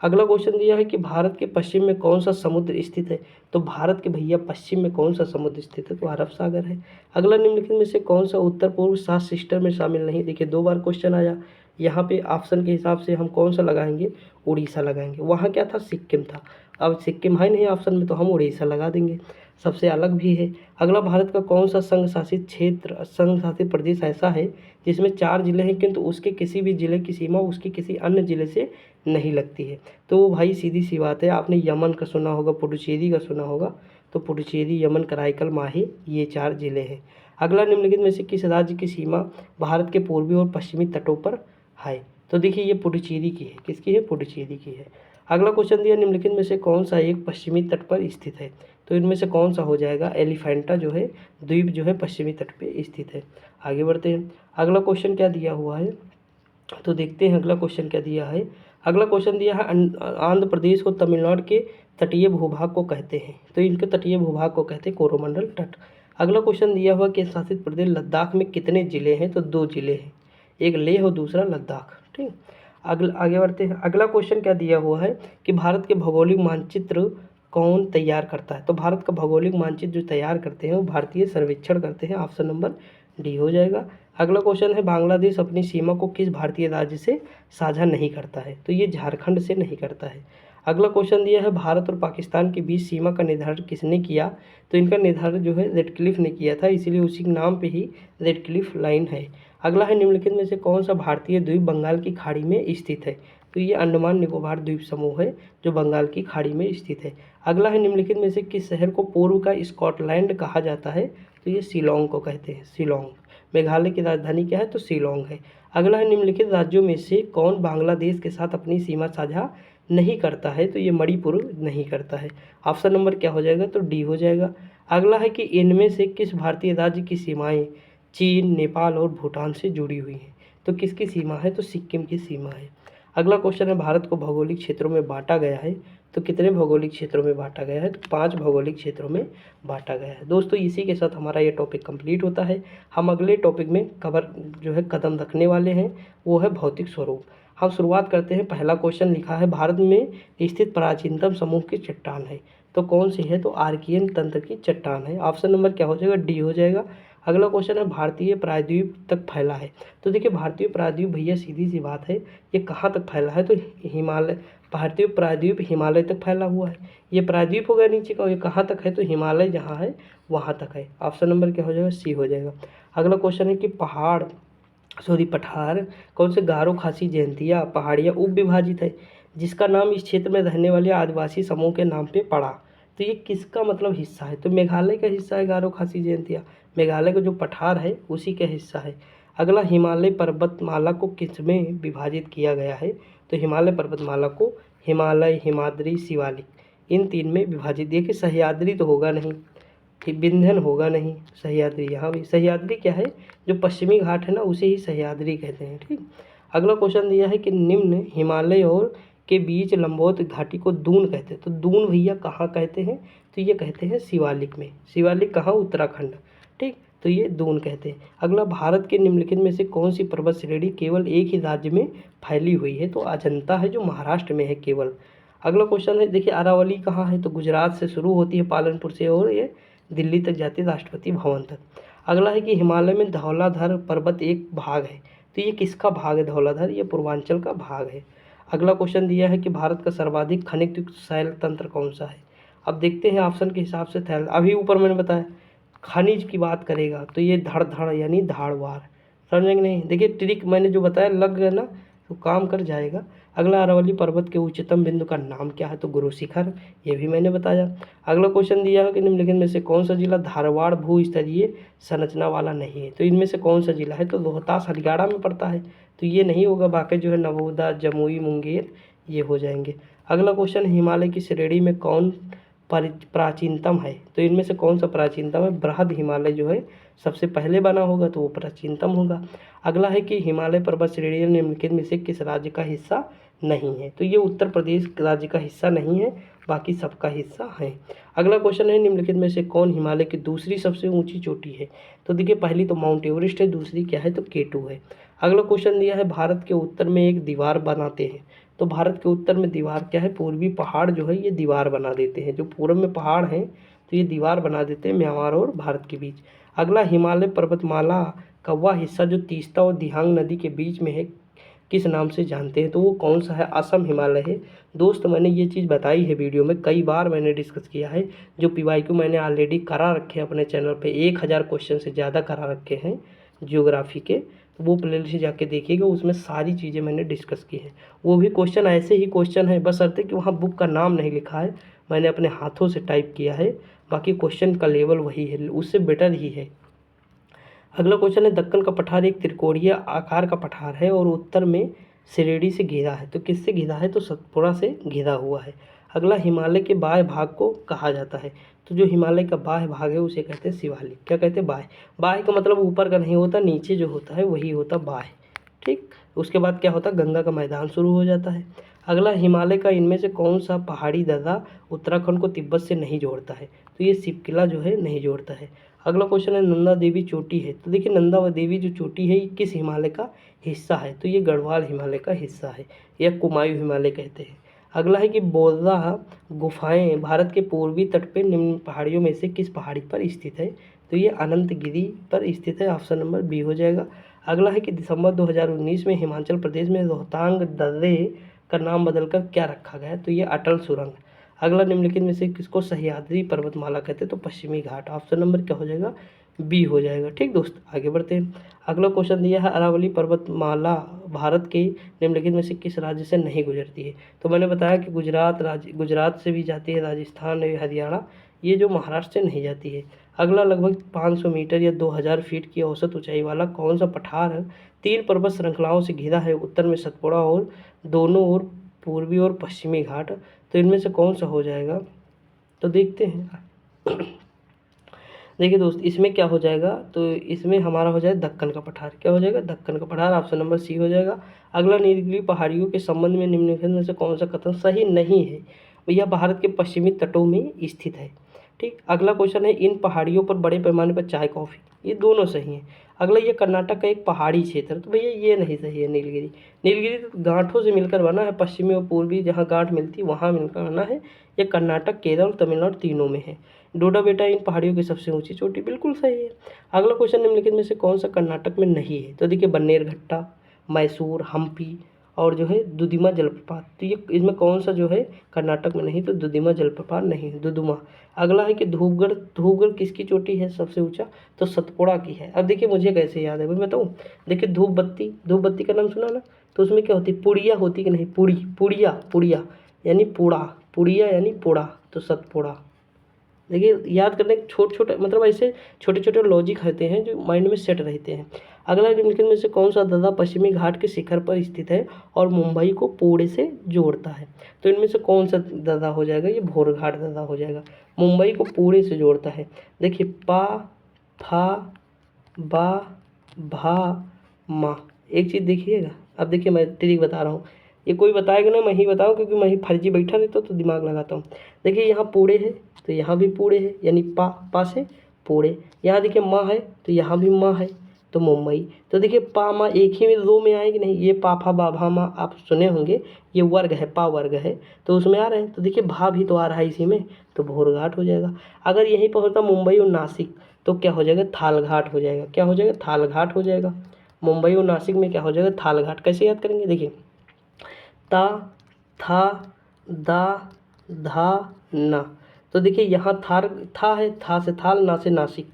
अगला क्वेश्चन दिया है कि भारत के पश्चिम में कौन सा समुद्र स्थित है? तो भारत के भैया पश्चिम में कौन सा समुद्र स्थित है? तो अरब सागर है। अगला निम्नलिखित में से कौन सा उत्तर पूर्व 7 सिस्टर में शामिल नहीं? देखिए 2 बार क्वेश्चन आया, यहाँ पे ऑप्शन के हिसाब से हम कौन सा लगाएंगे? उड़ीसा लगाएंगे। वहाँ क्या था? सिक्किम था। अब सिक्किम है नहीं ऑप्शन में तो हम उड़ीसा लगा देंगे, सबसे अलग भी है। अगला भारत का कौन सा संघ शासित क्षेत्र, संघ शासित प्रदेश ऐसा है जिसमें 4 जिले हैं किंतु उसके किसी भी जिले की सीमा उसके किसी अन्य जिले से नहीं लगती है? तो भाई सीधी सी बात है, आपने यमन का सुना होगा, पुडुचेरी का सुना होगा, तो पुडुचेरी, यमन, कराईकल, माहे, ये 4 जिले हैं। अगला निम्नलिखित में से किस राज्य की सीमा भारत के पूर्वी और पश्चिमी तटों पर है? तो देखिए ये पुडुचेरी की है। किसकी है? पुडुचेरी की है। अगला क्वेश्चन दिया निम्नलिखित में से कौन सा एक पश्चिमी तट पर स्थित है? तो इनमें से कौन सा हो जाएगा? एलिफेंटा जो है द्वीप जो है पश्चिमी तट पे स्थित है। आगे बढ़ते हैं। अगला क्वेश्चन क्या दिया हुआ है, तो देखते हैं अगला क्वेश्चन क्या दिया है। अगला क्वेश्चन दिया है आंध्र प्रदेश को तमिलनाडु के तटीय भूभाग को कहते हैं, तो इनके तटीय भूभाग को कहते हैं कोरोमंडल तट। अगला क्वेश्चन दिया हुआ केंद्र शासित प्रदेश लद्दाख में कितने जिले हैं? तो 2 जिले हैं, एक लेह और दूसरा लद्दाख। ठीक, अगला आगे बढ़ते हैं। अगला क्वेश्चन क्या दिया हुआ है कि भारत के भौगोलिक मानचित्र कौन तैयार करता है? तो भारत का भौगोलिक मानचित्र जो तैयार करते हैं वो भारतीय सर्वेक्षण करते हैं। ऑप्शन नंबर डी हो जाएगा। अगला क्वेश्चन है बांग्लादेश अपनी सीमा को किस भारतीय राज्य से साझा नहीं करता है? तो ये झारखंड से नहीं करता है। अगला क्वेश्चन दिया है भारत और पाकिस्तान के बीच सीमा का निर्धारण किसने किया? तो इनका निर्धारण जो है रेडक्लिफ ने किया था, इसीलिए उसी के नाम पे ही रेडक्लिफ लाइन है। अगला है निम्नलिखित में से कौन सा भारतीय द्वीप बंगाल की खाड़ी में स्थित है? तो ये अंडमान निकोबार द्वीप समूह है जो बंगाल की खाड़ी में स्थित है। अगला है निम्नलिखित में से किस शहर को पूर्व का स्कॉटलैंड कहा जाता है? तो ये शिलोंग को कहते हैं, शिलोंग। मेघालय की राजधानी क्या है? तो शिलोंग है। अगला है निम्नलिखित राज्यों में से कौन बांग्लादेश के साथ अपनी सीमा साझा नहीं करता है? तो ये मणिपुर नहीं करता है। ऑप्शन नंबर क्या हो जाएगा? तो डी हो जाएगा। अगला है कि इनमें से किस भारतीय राज्य की सीमाएं चीन, नेपाल और भूटान से जुड़ी हुई हैं? तो किसकी सीमा है? तो सिक्किम की सीमा है। अगला क्वेश्चन है भारत को भौगोलिक क्षेत्रों में बांटा गया है, तो कितने भौगोलिक क्षेत्रों में बांटा गया है? तो 5 भौगोलिक क्षेत्रों में बांटा गया है। दोस्तों इसी के साथ हमारा ये टॉपिक कंप्लीट होता है। हम अगले टॉपिक में कदम रखने वाले हैं, वो है भौतिक स्वरूप। हम शुरुआत करते हैं। पहला क्वेश्चन लिखा है भारत में स्थित प्राचीनतम समूह की चट्टान है, तो कौन सी है? तो आर्कियन तंत्र की चट्टान है। ऑप्शन नंबर क्या हो जाएगा? डी हो जाएगा। अगला क्वेश्चन है भारतीय प्रायद्वीप तक फैला है, तो देखिए भारतीय प्रायद्वीप भैया सीधी सी बात है, ये कहाँ तक फैला है? तो हिमालय, भारतीय प्रायद्वीप हिमालय तक फैला हुआ है। ये प्रायद्वीप हो गया नीचे का, ये कहाँ तक है? तो हिमालय जहाँ है वहाँ तक है। ऑप्शन नंबर क्या हो जाएगा? सी हो जाएगा। अगला क्वेश्चन है कि पठार कौन से गारो, खासी, जयंतिया, पहाड़िया उप विभाजित है जिसका नाम इस क्षेत्र में रहने वाले आदिवासी समूह के नाम पे पड़ा? तो ये किसका मतलब हिस्सा है? तो मेघालय का हिस्सा है गारो, खासी, जयंतिया। मेघालय का जो पठार है उसी का हिस्सा है। अगला हिमालय पर्वतमाला को किसमें विभाजित किया गया है? तो हिमालय पर्वतमाला को हिमालय, हिमाद्री, शिवालिक, इन 3 में विभाजित। देखिए सह्याद्री तो होगा नहीं, विंध्यन होगा नहीं, सह्याद्री यहाँ भी। सह्याद्री क्या है? जो पश्चिमी घाट है ना उसे ही सह्याद्री कहते हैं। ठीक, अगला क्वेश्चन दिया है कि निम्न हिमालय और के बीच लंबवत घाटी को दून कहते हैं, तो दून भैया कहाँ कहते हैं? तो ये कहते हैं शिवालिक में। शिवालिक कहाँ? उत्तराखंड। ठीक, तो ये दून कहते हैं। अगला भारत के निम्नलिखित में से कौन सी पर्वत श्रेणी केवल एक ही राज्य में फैली हुई है? तो अजंता है जो महाराष्ट्र में है केवल। अगला क्वेश्चन है देखिए अरावली कहाँ है? तो गुजरात से शुरू होती है पालनपुर से और ये दिल्ली तक जाती है राष्ट्रपति भवन तक। अगला है कि हिमालय में धौलाधर पर्वत एक भाग है, तो ये किसका भाग है? धौलाधर, ये पूर्वांचल का भाग है। अगला क्वेश्चन दिया है कि भारत का सर्वाधिक खनिज युक्त शैल तंत्र कौन सा है? अब देखते हैं ऑप्शन के हिसाब से। थैल अभी ऊपर मैंने बताया खनिज की बात करेगा तो ये धड़ यानी धारवाड़, समझेंगे नहीं? देखिए ट्रिक मैंने जो बताया लग गया ना तो काम कर जाएगा। अगला अरावली पर्वत के उच्चतम बिंदु का नाम क्या है? तो गुरु शिखर, ये भी मैंने बताया। अगला क्वेश्चन दिया है कि निम्नलिखित में से कौन सा जिला धारवाड़ भू स्तरीय संरचना वाला नहीं है? तो इनमें से कौन सा जिला है? तो रोहतास हरियाणा में पड़ता है, तो ये नहीं होगा। बाकी जो है नवोदा, जमुई, मुंगेर ये हो जाएंगे। अगला क्वेश्चन हिमालय की श्रेणी में कौन प्राचीनतम है? तो इनमें से कौन सा प्राचीनतम है? बृहद हिमालय जो है सबसे पहले बना होगा तो वो प्राचीनतम होगा। अगला है कि हिमालय पर्वत श्रेणी निम्नलिखित में से किस राज्य का हिस्सा नहीं है। तो ये उत्तर प्रदेश राज्य का हिस्सा नहीं है, बाकी सबका हिस्सा है। अगला क्वेश्चन है, निम्नलिखित में से कौन हिमालय की दूसरी सबसे ऊंची चोटी है? तो देखिए पहली तो माउंट एवरेस्ट है, दूसरी क्या है तो केटू है। अगला क्वेश्चन दिया है, भारत के उत्तर में एक दीवार बनाते हैं। तो भारत के उत्तर में दीवार क्या है, पूर्वी पहाड़ जो है ये दीवार बना देते हैं। जो पूर्व में पहाड़ हैं तो ये दीवार बना देते हैं म्यांमार और भारत के बीच। अगला, हिमालय पर्वतमाला का वह हिस्सा जो तीस्ता और दिहांग नदी के बीच में है किस नाम से जानते हैं? तो वो कौन सा है? असम हिमालय है। दोस्त मैंने ये चीज़ बताई है वीडियो में, कई बार मैंने डिस्कस किया है। जो PYQ मैंने ऑलरेडी करा रखे हैं अपने चैनल पे, 1000 क्वेश्चन से ज़्यादा करा रखे हैं जियोग्राफी के, तो वो प्लेलिस्ट जाके देखिएगा, उसमें सारी चीज़ें मैंने डिस्कस की है। वो भी क्वेश्चन ऐसे ही क्वेश्चन है, बशर्ते कि वहाँ बुक का नाम नहीं लिखा है, मैंने अपने हाथों से टाइप किया है, बाकी क्वेश्चन का लेवल वही है, उससे बेटर ही है। अगला क्वेश्चन है, दक्कन का पठार एक त्रिकोणीय आकार का पठार है और उत्तर में श्रेणी से घिरा है। तो किससे घिरा है? तो सतपुड़ा से घिरा हुआ है। अगला, हिमालय के बाह्य भाग को कहा जाता है। तो जो हिमालय का बाह्य भाग है उसे कहते हैं शिवालिक। क्या कहते हैं? बाह्य। बाह्य का मतलब ऊपर का नहीं होता, नीचे जो होता है वही होता बाह्य। ठीक, उसके बाद क्या होता है, गंगा का मैदान शुरू हो जाता है। अगला, हिमालय का इनमें से कौन सा पहाड़ी दर्रा उत्तराखंड को तिब्बत से नहीं जोड़ता है? तो ये शिवकिला जो है नहीं जोड़ता है। अगला क्वेश्चन है, नंदा देवी चोटी है। तो देखिए नंदा देवी जो चोटी है ये किस हिमालय का हिस्सा है? तो ये गढ़वाल हिमालय का हिस्सा है, या कुमायूं हिमालय कहते हैं। अगला है कि बोधा गुफाएं भारत के पूर्वी तट पे निम्न पहाड़ियों में से किस पहाड़ी पर स्थित है? तो ये अनंतगिरी पर स्थित है, ऑप्शन नंबर बी हो जाएगा। अगला है कि दिसंबर 2019 में हिमाचल प्रदेश में रोहतांग दर्रे का नाम बदलकर क्या रखा गया? तो ये अटल सुरंग। अगला, निम्नलिखित में से किसको सह्याद्री पर्वतमाला कहते हैं? तो पश्चिमी घाट। ऑप्शन नंबर क्या हो जाएगा? बी हो जाएगा। ठीक दोस्त, आगे बढ़ते हैं। अगला क्वेश्चन दिया है, अरावली पर्वतमाला भारत के निम्नलिखित में से किस राज्य से नहीं गुजरती है? तो मैंने बताया कि गुजरात से भी जाती है, राजस्थान हरियाणा, ये जो महाराष्ट्र से नहीं जाती है। अगला, लगभग 500 मीटर या 2000 फीट की औसत ऊंचाई वाला कौन सा पठार है 3 पर्वत श्रृंखलाओं से घिरा है? उत्तर में सतपुड़ा और दोनों ओर पूर्वी और पश्चिमी घाट। तो इनमें से कौन सा हो जाएगा? तो देखते हैं। देखिए दोस्त, इसमें क्या हो जाएगा? तो इसमें हमारा हो जाएगा दक्कन का पठार। क्या हो जाएगा? दक्कन का पठार, ऑप्शन नंबर सी हो जाएगा। अगला, नीलगिरी पहाड़ियों के संबंध में निम्नलिखित में से कौन सा कथन सही नहीं है? यह भारत के पश्चिमी तटों में स्थित है। ठीक, अगला क्वेश्चन है, इन पहाड़ियों पर बड़े पैमाने पर चाय कॉफ़ी, ये दोनों सही हैं। अगला, ये कर्नाटक का एक पहाड़ी क्षेत्र, तो भैया ये नहीं सही है। नीलगिरी नीलगिरी तो गांठों से मिलकर बना है, पश्चिमी और पूर्वी जहाँ गांठ मिलती है वहाँ मिलकर बना है। ये कर्नाटक, केरल, तमिलनाडु तीनों में है। डोडा बेटा इन पहाड़ियों की सबसे ऊंची चोटी, बिल्कुल सही है। अगला क्वेश्चन, निम्नलिखित में से कौन सा कर्नाटक में नहीं है? तो देखिए बन्नेरघट्टा, मैसूर, हम्पी और जो है दुधिमा जलप्रपात। तो ये इसमें कौन सा जो है कर्नाटक में नहीं? तो दुधिमा जलप्रपात नहीं है, दुदुमा। अगला है कि धूपगढ़ किसकी चोटी है सबसे ऊंचा? तो सतपुड़ा की है। अब देखिए मुझे कैसे याद है भाई बताऊँ। देखिए धूप बत्ती का नाम सुना ना? तो उसमें क्या होती है? पुड़िया होती कि नहीं? पुड़िया यानी पुड़ा, पुड़िया यानी पुड़ा, तो सतपुड़ा। देखिए याद करने के छोटे मतलब ऐसे छोटे छोटे लॉजिक रहते हैं जो माइंड में सेट रहते हैं। अगला, निम्नलिखित में से कौन सा दर्रा पश्चिमी घाट के शिखर पर स्थित है और मुंबई को पुणे से जोड़ता है? तो इनमें से कौन सा दर्रा हो जाएगा? ये भोरघाट दर्रा हो जाएगा, मुंबई को पुणे से जोड़ता है। देखिए पा, फा, बा, भा, मा। एक चीज़ देखिएगा, अब देखिए मैं ट्रिक बता रहा हूँ, ये कोई बताएगा ना, मैं ही बताऊँ, क्योंकि मैं ही फर्जी बैठा रहता हूँ तो दिमाग लगाता हूँ। देखिए यहाँ पुणे है तो यहाँ भी पुणे है, यानी पा से पुणे। यहाँ देखिए माँ है तो यहाँ भी माँ है, तो मुंबई। तो देखिए पा माँ एक ही में दो में आएगी नहीं, ये पा फा बा भा माँ आप सुने होंगे, ये वर्ग है, पा वर्ग है तो उसमें आ रहे हैं। तो देखिए भा भी तो आ रहा है इसी में, तो भोरघाट हो जाएगा। अगर यहीं पर होता मुंबई और नासिक तो क्या हो जाएगा? थालघाट हो जाएगा। क्या हो जाएगा? थालघाट हो जाएगा। मुंबई और नासिक में क्या हो जाएगा? थालघाट। कैसे याद करेंगे? देखिए ता, था, दा, धा, ना। तो देखिए यहाँ था है, था से थाल, ना से नासिक।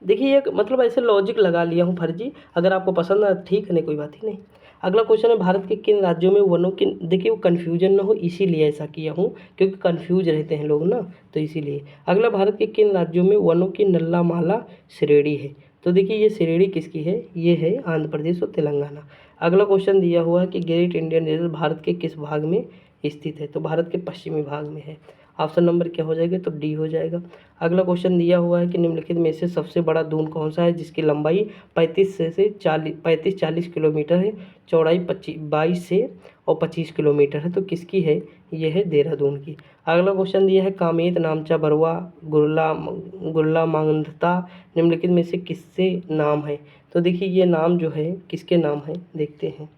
देखिए एक मतलब ऐसे लॉजिक लगा लिया हूँ फर्जी, अगर आपको पसंद आए ठीक है, नहीं कोई बात ही नहीं। अगला क्वेश्चन है, भारत के किन राज्यों में वनों की, देखिए वो कन्फ्यूजन ना हो इसीलिए ऐसा किया हूँ, क्योंकि कन्फ्यूज रहते हैं लोग ना, तो इसीलिए। अगला, भारत के किन राज्यों में वनों की नल्लामाला श्रेणी है? तो देखिए ये श्रेणी किसकी है? ये है आंध्र प्रदेश और तेलंगाना। अगला क्वेश्चन दिया हुआ है कि ग्रेट इंडियन रिवर भारत के किस भाग में स्थित है? तो भारत के पश्चिमी भाग में है। ऑप्शन नंबर क्या हो जाएगा, तो डी हो जाएगा। अगला क्वेश्चन दिया हुआ है कि निम्नलिखित में से सबसे बड़ा दून कौन सा है जिसकी लंबाई 35 किलोमीटर है, चौड़ाई 22 से और 25 किलोमीटर है, तो किसकी है, ये है देहरादून की। अगला क्वेश्चन दिया है कामेत, नामचा, बरवा, गुरला मांगधता निम्नलिखित में से किससे नाम है, तो देखिए ये नाम जो है किसके नाम है देखते हैं।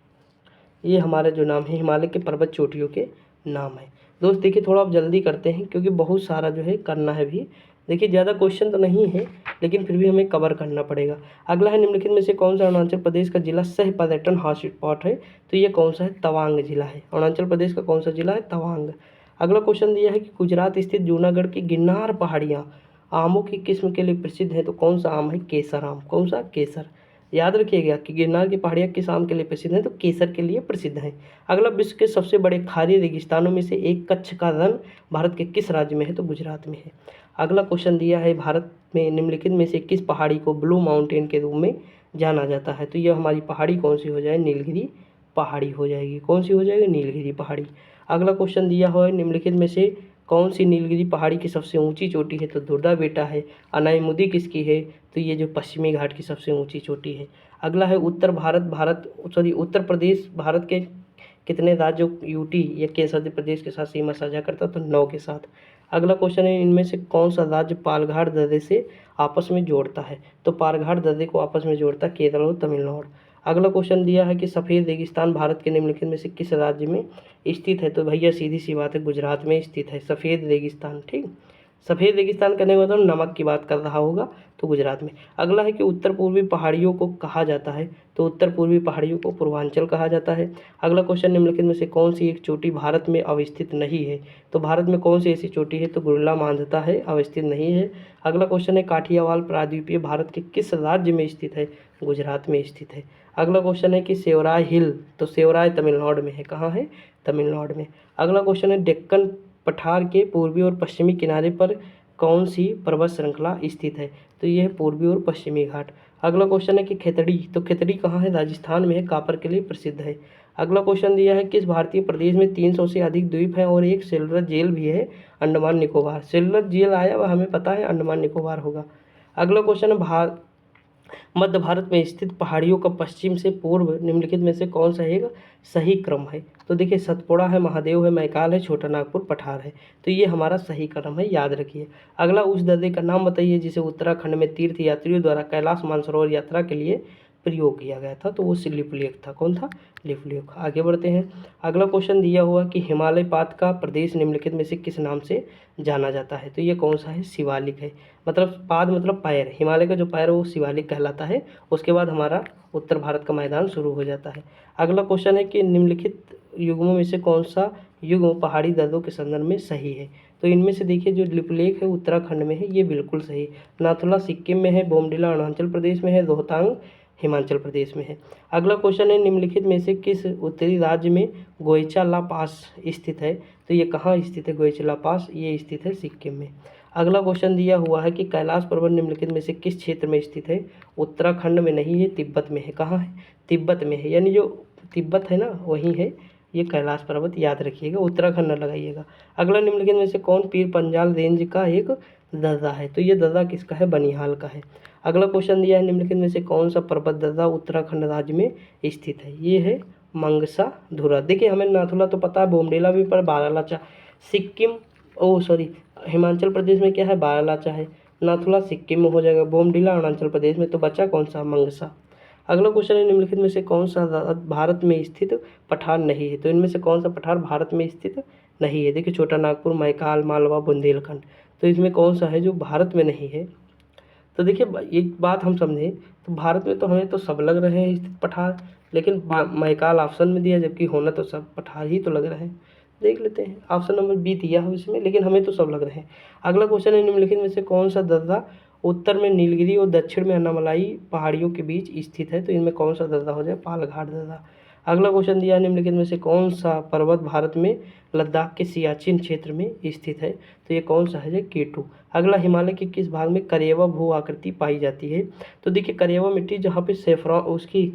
ये हमारा जो नाम है हिमालय के पर्वत चोटियों के नाम है। दोस्त देखिए थोड़ा आप जल्दी करते हैं क्योंकि बहुत सारा जो है करना है भी। देखिए ज़्यादा क्वेश्चन तो नहीं है लेकिन फिर भी हमें कवर करना पड़ेगा। अगला है निम्नलिखित में से कौन सा अरुणाचल प्रदेश का जिला सह पर्यटन हॉटस्पॉट है, तो ये कौन सा है, तवांग जिला है। अरुणाचल प्रदेश का कौन सा जिला है, तवांग। अगला क्वेश्चन दिया है कि गुजरात स्थित जूनागढ़ की गिरनार पहाड़ियाँ आमों की किस्म के लिए प्रसिद्ध है, तो कौन सा आम है, केसर आम। कौन सा, केसर। याद रखिएगा कि गिरनार की पहाड़ियाँ किस आम के लिए प्रसिद्ध हैं, तो केसर के लिए प्रसिद्ध हैं। अगला विश्व के सबसे बड़े खारी रेगिस्तानों में से एक कच्छ का रण भारत के किस राज्य में है, तो गुजरात में है। अगला क्वेश्चन दिया है भारत में निम्नलिखित में से किस पहाड़ी को ब्लू माउंटेन के रूप में जाना जाता है, तो यह हमारी पहाड़ी कौन सी हो जाए, नीलगिरी पहाड़ी हो जाएगी। कौन सी हो जाएगी, नीलगिरी पहाड़ी। अगला क्वेश्चन दिया हुआ है निम्नलिखित में से कौन सी नीलगिरी पहाड़ी की सबसे ऊंची चोटी है, तो दुर्दा बेटा है। अनाईमुदी किसकी है, तो ये जो पश्चिमी घाट की सबसे ऊंची चोटी है। अगला है उत्तर प्रदेश भारत के कितने राज्यों यूटी या केंद्र प्रदेश के साथ सीमा साझा करता, तो 9 के साथ। अगला क्वेश्चन है इनमें से कौन सा राज्य पालघाट दर्रे से आपस में जोड़ता है, तो पालघाट दर्रे को आपस में जोड़ता है केरल और तमिलनाडु। अगला क्वेश्चन दिया है कि सफ़ेद रेगिस्तान भारत के निम्नलिखित में से किस राज्य में स्थित है, तो भैया सीधी सी बात है गुजरात में स्थित है सफ़ेद रेगिस्तान। ठीक, सफ़ेद रेगिस्तान करने का मतलब नमक की बात कर रहा होगा, तो गुजरात में। अगला है कि उत्तर पूर्वी पहाड़ियों को कहा जाता है, तो उत्तर पूर्वी पहाड़ियों को पूर्वांचल कहा जाता है। अगला क्वेश्चन निम्नलिखित में से कौन सी एक चोटी भारत में अवस्थित नहीं है, तो भारत में कौन सी ऐसी चोटी है, तो गुरला मांझता है, अवस्थित नहीं है। अगला क्वेश्चन है काठियावाल प्रायद्वीपीय भारत के किस राज्य में स्थित है, गुजरात में स्थित है। अगला क्वेश्चन है कि सेवराय हिल, तो सेवराय तमिलनाडु में है, कहाँ है, तमिलनाडु में। अगला क्वेश्चन है डेक्कन पठार के पूर्वी और पश्चिमी किनारे पर कौन सी पर्वत श्रृंखला स्थित है, तो ये है पूर्वी और पश्चिमी घाट। अगला क्वेश्चन है कि खेतड़ी, तो खेतड़ी कहाँ है, राजस्थान में है, कॉपर के लिए प्रसिद्ध है। अगला क्वेश्चन दिया है किस भारतीय प्रदेश में 300 से अधिक द्वीप हैं और एक सेलुलर जेल भी है, अंडमान निकोबार। सेलुलर जेल आया वह हमें पता है अंडमान निकोबार होगा। अगला क्वेश्चन है मध्य भारत में स्थित पहाड़ियों का पश्चिम से पूर्व निम्नलिखित में से कौन सा एक सही क्रम है, तो देखिए सतपुड़ा है, महादेव है, मैकाल है, छोटा नागपुर, पठार है, तो ये हमारा सही क्रम है, याद रखिए। अगला उस दर्रे का नाम बताइए जिसे उत्तराखंड में तीर्थ यात्रियों द्वारा कैलाश मानसरोवर यात्रा के लिए प्रयोग किया गया था, तो वो लिपुलेख था। कौन था, लिपुलेख। आगे बढ़ते हैं। अगला क्वेश्चन दिया हुआ कि हिमालय पात का प्रदेश निम्नलिखित में से किस नाम से जाना जाता है, तो ये कौन सा है, शिवालिक है। मतलब पाद मतलब पैर, हिमालय का जो पैर है वो शिवालिक कहलाता है। उसके बाद हमारा उत्तर भारत का मैदान शुरू हो जाता है। अगला क्वेश्चन है कि निम्नलिखित युग्मों में से कौन सा युग्म पहाड़ी दर्रों के संदर्भ में सही है, तो इनमें से देखिए जो लिपुलेख है उत्तराखंड में है, ये बिल्कुल सही। नाथुला सिक्किम में है, बोमडिला अरुणाचल प्रदेश में है, रोहतांग हिमाचल प्रदेश में है। अगला क्वेश्चन है निम्नलिखित में से किस उत्तरी राज्य में गोइचा ला पास स्थित है, तो ये कहाँ स्थित है, गोइचला पास, ये स्थित है सिक्किम में। अगला क्वेश्चन दिया हुआ है कि कैलाश पर्वत निम्नलिखित में से किस क्षेत्र में स्थित है, उत्तराखंड में नहीं है, तिब्बत में है। कहाँ है, तिब्बत में है, यानी जो तिब्बत है ना वहीं है ये कैलाश पर्वत, याद रखिएगा, उत्तराखंड न लगाइएगा। अगला निम्नलिखित में से कौन पीर पंजाल रेंज का एक दर्रा है, तो ये दर्रा किसका है, बनिहाल का है। अगला क्वेश्चन दिया है निम्नलिखित में से कौन सा पर्वत दर्रा उत्तराखंड राज्य में स्थित है, ये है मंगसा धुरा। देखिए हमें नाथुला तो पता है, बोमडिला भी, पर बारालाचा सिक्किम, ओ सॉरी हिमाचल प्रदेश में क्या है, बारालाचा है, नाथुला सिक्किम में हो जाएगा, बोमडिला अरुणाचल प्रदेश में, तो बचा कौन सा, मंगसा। अगला क्वेश्चन है निम्नलिखित में से कौन सा भारत में स्थित पठार नहीं है, तो इनमें से कौन सा पठार भारत में स्थित नहीं है। देखिए छोटा नागपुर, मैकाल, मालवा, बुंदेलखंड, तो इसमें कौन सा है जो भारत में नहीं है। तो देखिए एक बात हम समझें, तो भारत में तो हमें तो सब लग रहे हैं स्थित पठार, लेकिन मैकाल ऑप्शन में दिया, जबकि होना तो सब पठार ही तो लग रहे हैं। देख लेते हैं, ऑप्शन नंबर बी दिया है इसमें, लेकिन हमें तो सब लग रहे हैं। अगला क्वेश्चन है निम्नलिखित में से कौन सा दर्रा उत्तर में नीलगिरी और दक्षिण में अन्नामलाई पहाड़ियों के बीच स्थित है, तो इनमें कौन सा दर्रा हो जाए, पालघाट दर्रा। अगला क्वेश्चन दिया है निम्नलिखित में से कौन सा पर्वत भारत में लद्दाख के सियाचिन क्षेत्र में स्थित है, तो ये कौन सा है, केटू। अगला हिमालय के किस भाग में करेवा भू आकृति पाई जाती है, तो देखिए करेवा मिट्टी जहाँ पे सेफ्रॉन उसकी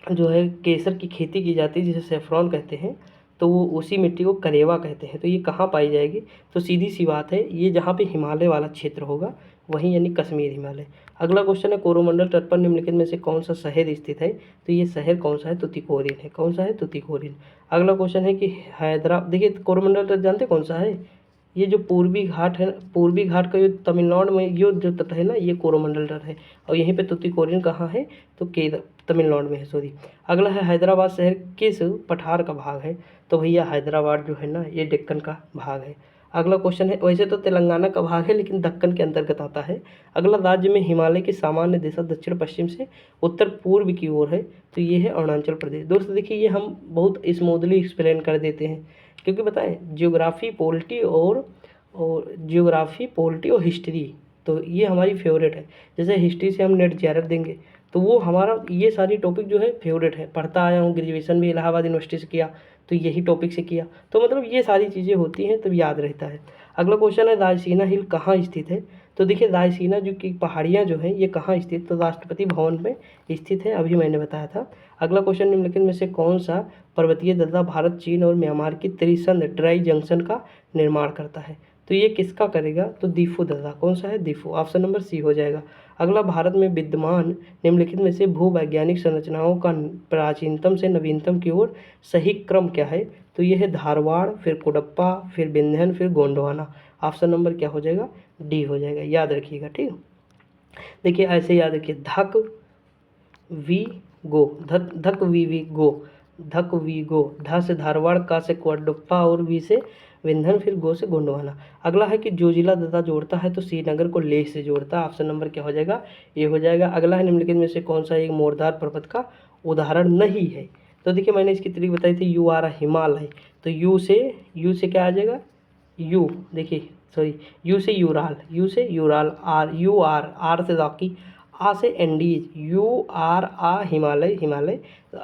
जो है केसर की खेती की जाती है जिसे सेफ्रॉन कहते हैं, तो वो उसी मिट्टी को करेवा कहते हैं। तो ये कहाँ पाई जाएगी? तो सीधी सी बात है, ये जहाँ पे हिमालय वाला क्षेत्र होगा वहीं, यानी कश्मीर हिमालय। अगला क्वेश्चन है, कोरोमंडल तट पर निम्नलिखित में से कौन सा शहर स्थित है? तो ये शहर कौन सा है? तुतीकोरिन है। कौन सा है? तुतीकोरिन। अगला क्वेश्चन है कि देखिए कोरोमंडल तट जानते कौन सा है? ये जो पूर्वी घाट है, पूर्वी घाट का जो तमिलनाडु में ये जो तट है ना, ये कोरोमंडल तट है। और यहीं पे तुतीकोरिन कहाँ है? तो तमिलनाडु में है, सॉरी। अगला है, हैदराबाद शहर किस पठार का भाग है? तो भैया हैदराबाद जो है ना, ये डेक्कन का भाग है। अगला क्वेश्चन है, वैसे तो तेलंगाना का भाग है लेकिन दक्कन के अंतर्गत आता है। अगला, राज्य में हिमालय की सामान्य दिशा दक्षिण पश्चिम से उत्तर पूर्व की ओर है। तो ये है अरुणाचल प्रदेश। दोस्तों देखिए, ये हम बहुत स्मूथली एक्सप्लेन कर देते हैं, क्योंकि बताएं ज्योग्राफी पॉलिटी और हिस्ट्री, तो ये हमारी फेवरेट है। जैसे हिस्ट्री से हम नेट जेआरएफ देंगे तो वो हमारा ये सारी टॉपिक जो है फेवरेट है। पढ़ता आया हूँ, ग्रेजुएशन भी इलाहाबाद यूनिवर्सिटी से किया तो यही टॉपिक से किया, तो मतलब ये सारी चीज़ें होती हैं तब याद रहता है। अगला क्वेश्चन है, रायसीना हिल कहाँ स्थित है? तो देखिए रायसीना जो की पहाड़ियाँ जो हैं ये कहाँ स्थित? तो राष्ट्रपति भवन में स्थित है, अभी मैंने बताया था। अगला क्वेश्चन, निम्नलिखित में से कौन सा पर्वतीय दलदल भारत, चीन और म्यांमार की त्रिसंध ड्राई जंक्शन का निर्माण करता है? तो ये किसका करेगा? तो दीफू दलदल। कौन सा है? दीफू। ऑप्शन नंबर सी हो जाएगा। अगला, भारत में विद्यमान निम्नलिखित में से भूवैज्ञानिक संरचनाओं का प्राचीनतम से नवीनतम की ओर सही क्रम क्या है? तो ये है धारवाड़, फिर कुडप्पा, फिर विंध्यन, फिर गोंडवाना। ऑप्शन नंबर क्या हो जाएगा? डी हो जाएगा। याद रखिएगा, ठीक। देखिए ऐसे याद रखिए, धक वी गो, धक वी गो, धक वी गो, ध से धारवाड़, का से कुडप्पा और वी से विंध्यन, फिर गो से गोंडवाना। अगला है कि जो जिला ददा जोड़ता है तो श्रीनगर को लेह से जोड़ता है। ऑप्शन नंबर क्या हो जाएगा? ये हो जाएगा। अगला है, निम्नलिखित में से कौन सा एक मोरधार पर्वत का उदाहरण नहीं है? तो देखिए मैंने इसकी ट्रिक बताई थी, यू आर हिमालय। तो यू से क्या आ जाएगा? यू, देखिए सॉरी, यू से यूराल, आर से रॉकी, आ से एंडीज, यू आर आ हिमालय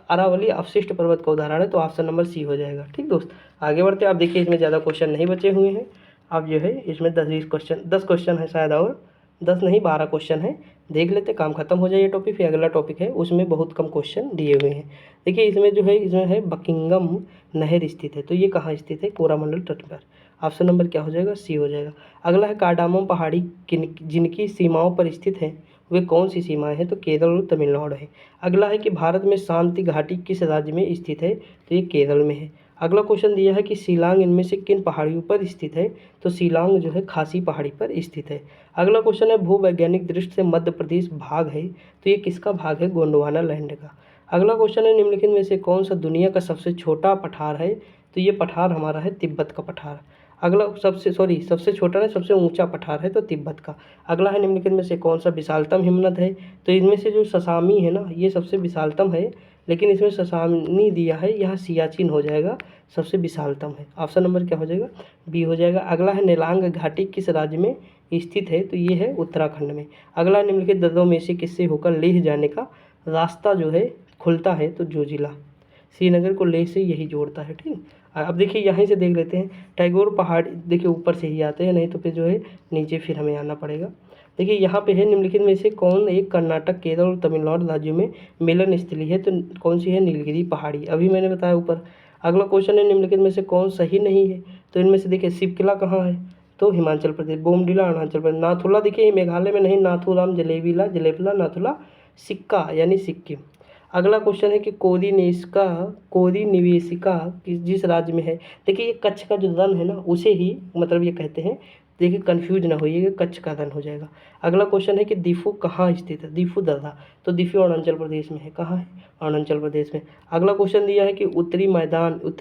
अरावली अवशिष्ट पर्वत का उदाहरण है। तो ऑप्शन नंबर सी हो जाएगा। ठीक दोस्त, आगे बढ़ते हैं। आप देखिए इसमें ज़्यादा क्वेश्चन नहीं बचे हुए हैं। अब जो है इसमें 10 क्वेश्चन है शायद, और 10 नहीं 12 क्वेश्चन है। देख लेते, काम खत्म हो जाए ये टॉपिक, फिर अगला टॉपिक है उसमें बहुत कम क्वेश्चन दिए हुए हैं। देखिए इसमें जो है, इसमें है बकिंगम नहर स्थित है। तो ये कहाँ स्थित है? कोरामंडल तट पर। ऑप्शन नंबर क्या हो जाएगा? सी हो जाएगा। अगला है, कार्डामम पहाड़ी जिनकी सीमाओं पर स्थित है वे कौन सी सीमाएं हैं? तो केरल और तमिलनाडु है। अगला है कि भारत में शांति घाटी किस राज्य में स्थित है? तो ये केरल में है। अगला क्वेश्चन दिया है कि शिलांग इनमें से किन पहाड़ियों पर स्थित है? तो शिलांग जो है खासी पहाड़ी पर स्थित है। अगला क्वेश्चन है, भूवैज्ञानिक दृष्टि से मध्य प्रदेश भाग है। तो ये किसका भाग है? गोंडवाना लैंड का। अगला क्वेश्चन है, निम्नलिखित में से कौन सा दुनिया का सबसे छोटा पठार है? तो ये पठार हमारा है तिब्बत का पठार। अगला, सबसे छोटा नहीं, सबसे ऊंचा पठार है तो तिब्बत का। अगला है, निम्नलिखित में से कौन सा विशालतम हिमनद है? तो इनमें से जो ससामी है ना, ये सबसे विशालतम है, लेकिन इसमें ससामी दिया है, यहाँ सियाचिन हो जाएगा सबसे विशालतम है। ऑप्शन नंबर क्या हो जाएगा? बी हो जाएगा। अगला है, नेलांग घाटी किस राज्य में स्थित है? तो ये है उत्तराखंड में। अगला, निम्नलिखित दर्रों में से किससे होकर लेह जाने का रास्ता जो है खुलता है? तो जोजिला, श्रीनगर को लेह से यही जोड़ता है। ठीक, अब देखिए यहीं से देख लेते हैं। टैगोर पहाड़, देखिए ऊपर से ही आते हैं, नहीं तो फिर जो है नीचे फिर हमें आना पड़ेगा। देखिए यहाँ पे है, निम्नलिखित में से कौन एक कर्नाटक, केरल और तमिलनाडु राज्यों में मिलन स्थली है? तो कौन सी है? नीलगिरी पहाड़ी, अभी मैंने बताया ऊपर। अगला क्वेश्चन है, निम्नलिखित में से कौन सही नहीं है? तो इनमें से देखिए, शिवकिला कहाँ है? तो हिमाचल प्रदेश। बोमडिला अरुणाचल प्रदेश। नाथुला देखिए ये मेघालय में नहीं, नाथुराम जलेबिला नाथुला सिक्का यानी सिक्किम। अगला क्वेश्चन है कि कोरी निवेशिका जिस राज्य में है? देखिए ये कच्छ का जो रण है ना, उसे ही मतलब ये कहते हैं। देखिए कंफ्यूज ना होइएगा, कच्छ का रण हो जाएगा। अगला क्वेश्चन है कि दीफू कहाँ स्थित है? दीफू दर्रा, तो दीफू अरुणाचल प्रदेश में है। कहाँ है? अरुणाचल प्रदेश में। अगला क्वेश्चन दिया है कि उत्तरी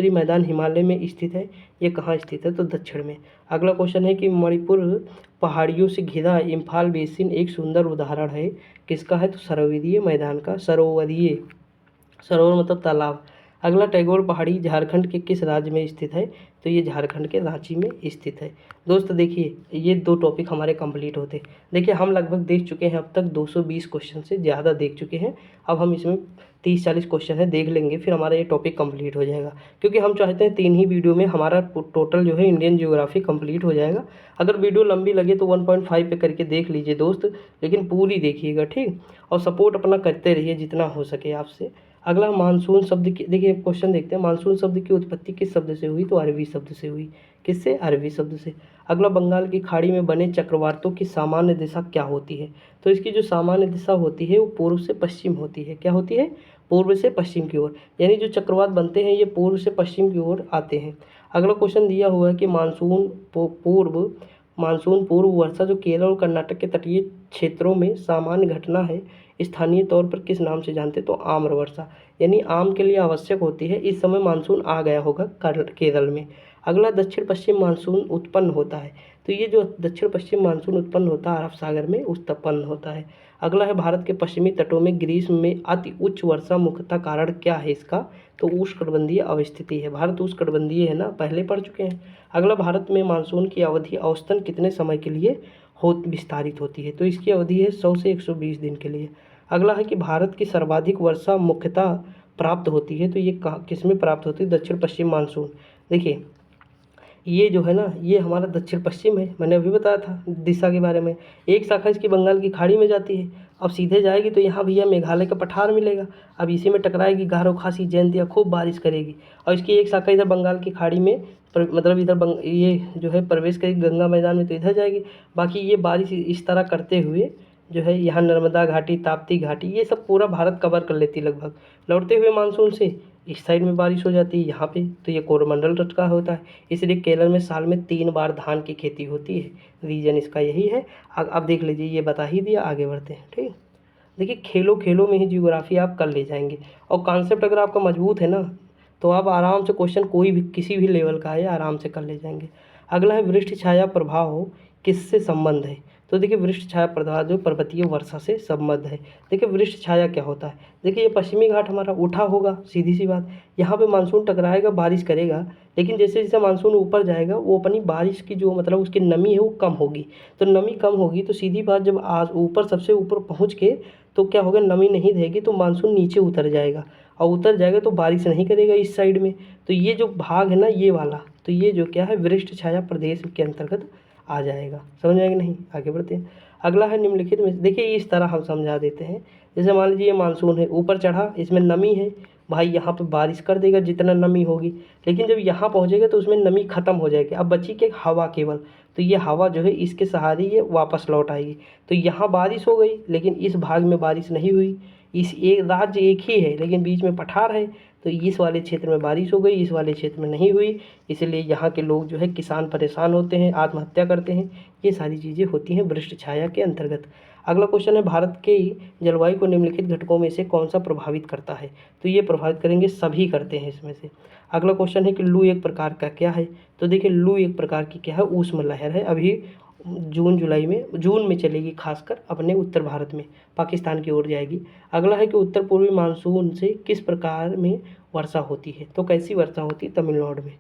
मैदान हिमालय में स्थित है। ये कहाँ स्थित है? तो दक्षिण में। अगला क्वेश्चन है कि मणिपुर पहाड़ियों से घिरा इम्फाल बेसिन एक सुंदर उदाहरण है, किसका है? तो सरोवरीय मैदान का। सरोवर मतलब तालाब। अगला, टैगोर पहाड़ी झारखंड के किस राज्य में स्थित है? तो ये झारखंड के रांची में स्थित है। दोस्त देखिए ये 2 टॉपिक हमारे कंप्लीट होते। देखिए हम लगभग देख चुके हैं अब तक 220 क्वेश्चन से ज़्यादा देख चुके हैं। अब हम इसमें 30-40 क्वेश्चन है देख लेंगे, फिर हमारा ये टॉपिक कंप्लीट हो जाएगा, क्योंकि हम चाहते हैं 3 ही वीडियो में हमारा टोटल जो है इंडियन ज्योग्राफी कंप्लीट हो जाएगा। अगर वीडियो लंबी लगे तो 1.5 पे करके देख लीजिए दोस्त, लेकिन पूरी देखिएगा, ठीक। और सपोर्ट अपना करते रहिए जितना हो सके आपसे। अगला मानसून शब्द की, देखिए क्वेश्चन देखते हैं, मानसून शब्द की उत्पत्ति किस शब्द से हुई? तो अरबी शब्द से हुई। किससे? अरबी शब्द से। अगला, बंगाल की खाड़ी में बने चक्रवातों की सामान्य दिशा क्या होती है? तो इसकी जो सामान्य दिशा होती है वो पूर्व से पश्चिम होती है। क्या होती है? पूर्व से पश्चिम की ओर, यानी जो चक्रवात बनते हैं ये पूर्व से पश्चिम की ओर आते हैं। अगला क्वेश्चन दिया हुआ है कि मानसून पूर्व वर्षा जो केरल और कर्नाटक के तटीय क्षेत्रों में सामान्य घटना है, स्थानीय तौर पर किस नाम से जानते हैं? तो आम्र वर्षा, यानी आम के लिए आवश्यक होती है। इस समय मानसून आ गया होगा केरल में। अगला, दक्षिण पश्चिम मानसून उत्पन्न होता है। तो ये जो दक्षिण पश्चिम मानसून उत्पन्न होता है अरब सागर में उत्पन्न होता है। अगला है, भारत के पश्चिमी तटों में ग्रीष्म में अति उच्च वर्षा मुख्यतः कारण क्या है इसका? तो उष्णकटिबंधीय अवस्थिति है। भारत उष्णकटिबंधीय है ना, पहले पढ़ चुके हैं। अगला, भारत में मानसून की अवधि औसतन कितने समय के लिए विस्तारित होती है? तो इसकी अवधि है 100 से 120 दिन के लिए। अगला है कि भारत की सर्वाधिक वर्षा मुख्यतः प्राप्त होती है, तो ये किस में प्राप्त होती है? दक्षिण पश्चिम मानसून। देखिए ये जो है ना, ये हमारा दक्षिण पश्चिम है, मैंने अभी बताया था दिशा के बारे में। एक शाखा इसकी बंगाल की खाड़ी में जाती है, अब सीधे जाएगी तो यहाँ भैया मेघालय का पठार मिलेगा। अब इसी में टकराएगी, गारो खासी जयंतिया, खूब बारिश करेगी। और इसकी एक शाखा इधर बंगाल की खाड़ी में मतलब इधर ये जो है प्रवेश करेगी गंगा मैदान में, तो इधर जाएगी। बाकी ये बारिश इस तरह करते हुए जो है यहाँ नर्मदा घाटी, ताप्ती घाटी, ये सब पूरा भारत कवर कर लेती लगभग। लौटते हुए मानसून से इस साइड में बारिश हो जाती है यहाँ पे, तो ये कोरोमंडल तट का होता है। इसलिए केरल में साल में 3 बार धान की खेती होती है। रीजन इसका यही है। अब देख लीजिए, ये बता ही दिया, आगे बढ़ते हैं। ठीक, देखिए खेलों खेलों में ही जियोग्राफी आप कर ले जाएंगे, और कॉन्सेप्ट अगर आपका मजबूत है ना, तो आप आराम से क्वेश्चन कोई भी किसी भी लेवल का है आराम से कर ले जाएंगे। अगला है, वृष्टि छाया प्रभाव किससे संबंध है? तो देखिए वृष्टि छाया प्रभाव जो पर्वतीय वर्षा से संबंध है। देखिए वृष्टि छाया क्या होता है? देखिए ये पश्चिमी घाट हमारा उठा होगा, सीधी सी बात। यहाँ पे मानसून टकराएगा, बारिश करेगा, लेकिन जैसे जैसे मानसून ऊपर जाएगा वो अपनी बारिश की जो मतलब उसकी नमी है वो कम होगी। तो नमी कम होगी तो सीधी बात, जब आज ऊपर सबसे ऊपर पहुँच के तो क्या होगा, नमी नहीं रहेगी तो मानसून नीचे उतर जाएगा, और उतर जाएगा तो बारिश नहीं करेगा इस साइड में। तो ये जो भाग है ना ये वाला, तो ये जो क्या है, वृष्टि छाया प्रदेश के अंतर्गत आ जाएगा। समझ आएगा नहीं? आगे बढ़ते हैं। अगला है, निम्नलिखित में, देखिए इस तरह हम समझा देते हैं। जैसे मान लीजिए ये मानसून है, ऊपर चढ़ा, इसमें नमी है, भाई यहाँ पे बारिश कर देगा जितना नमी होगी, लेकिन जब यहाँ पहुँचेगा तो उसमें नमी खत्म हो जाएगी, अब बची के हवा केवल। तो ये हवा जो है इसके सहारे ये वापस लौट आएगी। तो यहाँ बारिश हो गई, लेकिन इस भाग में बारिश नहीं हुई। इस एक राज्य एक ही है लेकिन बीच में पठार है, तो इस वाले क्षेत्र में बारिश हो गई, इस वाले क्षेत्र में नहीं हुई। इसलिए यहाँ के लोग जो है किसान परेशान होते हैं, आत्महत्या करते हैं। ये सारी चीज़ें होती हैं वृष्टि छाया के अंतर्गत। अगला क्वेश्चन है, भारत के जलवायु को निम्नलिखित घटकों में से कौन सा प्रभावित करता है? तो ये प्रभावित करेंगे, सभी करते हैं इसमें से। अगला क्वेश्चन है कि लू एक प्रकार का क्या है? तो देखिए लू एक प्रकार की क्या है, ऊष्म लहर है। अभी जून में चलेगी, खासकर अपने उत्तर भारत में, पाकिस्तान की ओर जाएगी। अगला है कि उत्तर पूर्वी मानसून से किस प्रकार में वर्षा होती है? तो कैसी वर्षा होती है? तमिलनाडु में।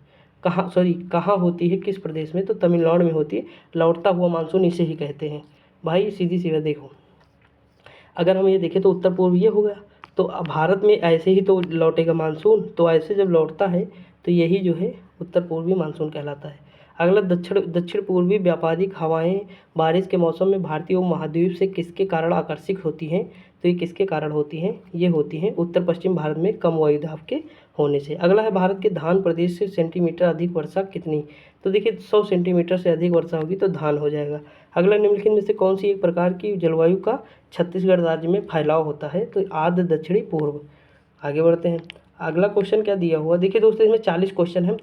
कहाँ होती है, किस प्रदेश में? तो तमिलनाडु में होती है। लौटता हुआ मानसून इसे ही कहते हैं। भाई सीधी सी बात देखो, अगर हम ये देखें तो उत्तर पूर्व ये हो गया, तो अब भारत में ऐसे ही तो लौटेगा मानसून, तो ऐसे जब लौटता है तो यही जो है उत्तर पूर्वी मानसून कहलाता है। अगला, दक्षिण पूर्वी व्यापारिक हवाएं बारिश के मौसम में भारतीय उपमहाद्वीप से किसके कारण आकर्षित होती हैं? तो ये किसके कारण होती हैं? ये होती हैं उत्तर पश्चिम भारत में कम वायुदाब के होने से। अगला है, भारत के धान प्रदेश से सेंटीमीटर अधिक वर्षा कितनी? तो देखिए 100 सेंटीमीटर से अधिक वर्षा होगी तो धान हो जाएगा। अगला, निम्नलिखित में से कौन सी एक प्रकार की जलवायु का छत्तीसगढ़ राज्य में फैलाव होता है? तो आर्द्र दक्षिणी पूर्व। आगे बढ़ते हैं। अगला क्वेश्चन क्या दिया हुआ, देखिए दोस्तों इसमें 40 क्वेश्चन हम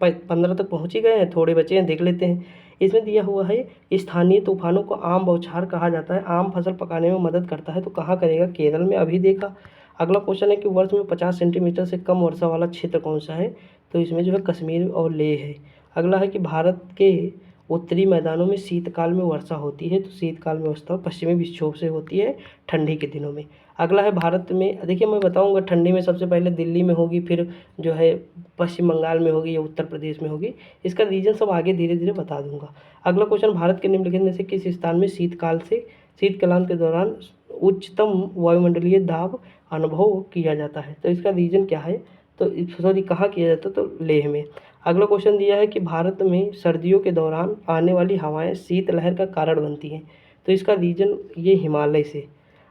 15 तक पहुँच ही गए हैं, थोड़े बचे हैं, देख लेते हैं। इसमें दिया हुआ है, स्थानीय तूफानों को आम बौछार कहा जाता है, आम फसल पकाने में मदद करता है, तो कहाँ करेगा? केरल में, अभी देखा। अगला क्वेश्चन है कि वर्ष में 50 सेंटीमीटर से कम वर्षा वाला क्षेत्र कौन सा है? तो इसमें जो है कश्मीर और लेह है। अगला है कि भारत के उत्तरी मैदानों में शीतकाल में वर्षा होती है, तो शीतकाल में वर्षा पश्चिमी विक्षोभ से होती है ठंडी के दिनों में। अगला है, भारत में, देखिए मैं बताऊंगा, ठंडी में सबसे पहले दिल्ली में होगी, फिर जो है पश्चिम बंगाल में होगी या उत्तर प्रदेश में होगी। इसका रीजन सब आगे धीरे धीरे बता दूंगा। अगला क्वेश्चन, भारत के निम्नलिखित में से किस स्थान में शीतकाल के दौरान उच्चतम वायुमंडलीय दाब अनुभव किया जाता है? तो इसका रीजन क्या है? तो सॉरी, कहाँ किया जाता है? तो लेह में। अगला क्वेश्चन दिया है कि भारत में सर्दियों के दौरान आने वाली हवाएं शीतलहर का कारण बनती हैं, तो इसका रीजन ये हिमालय से।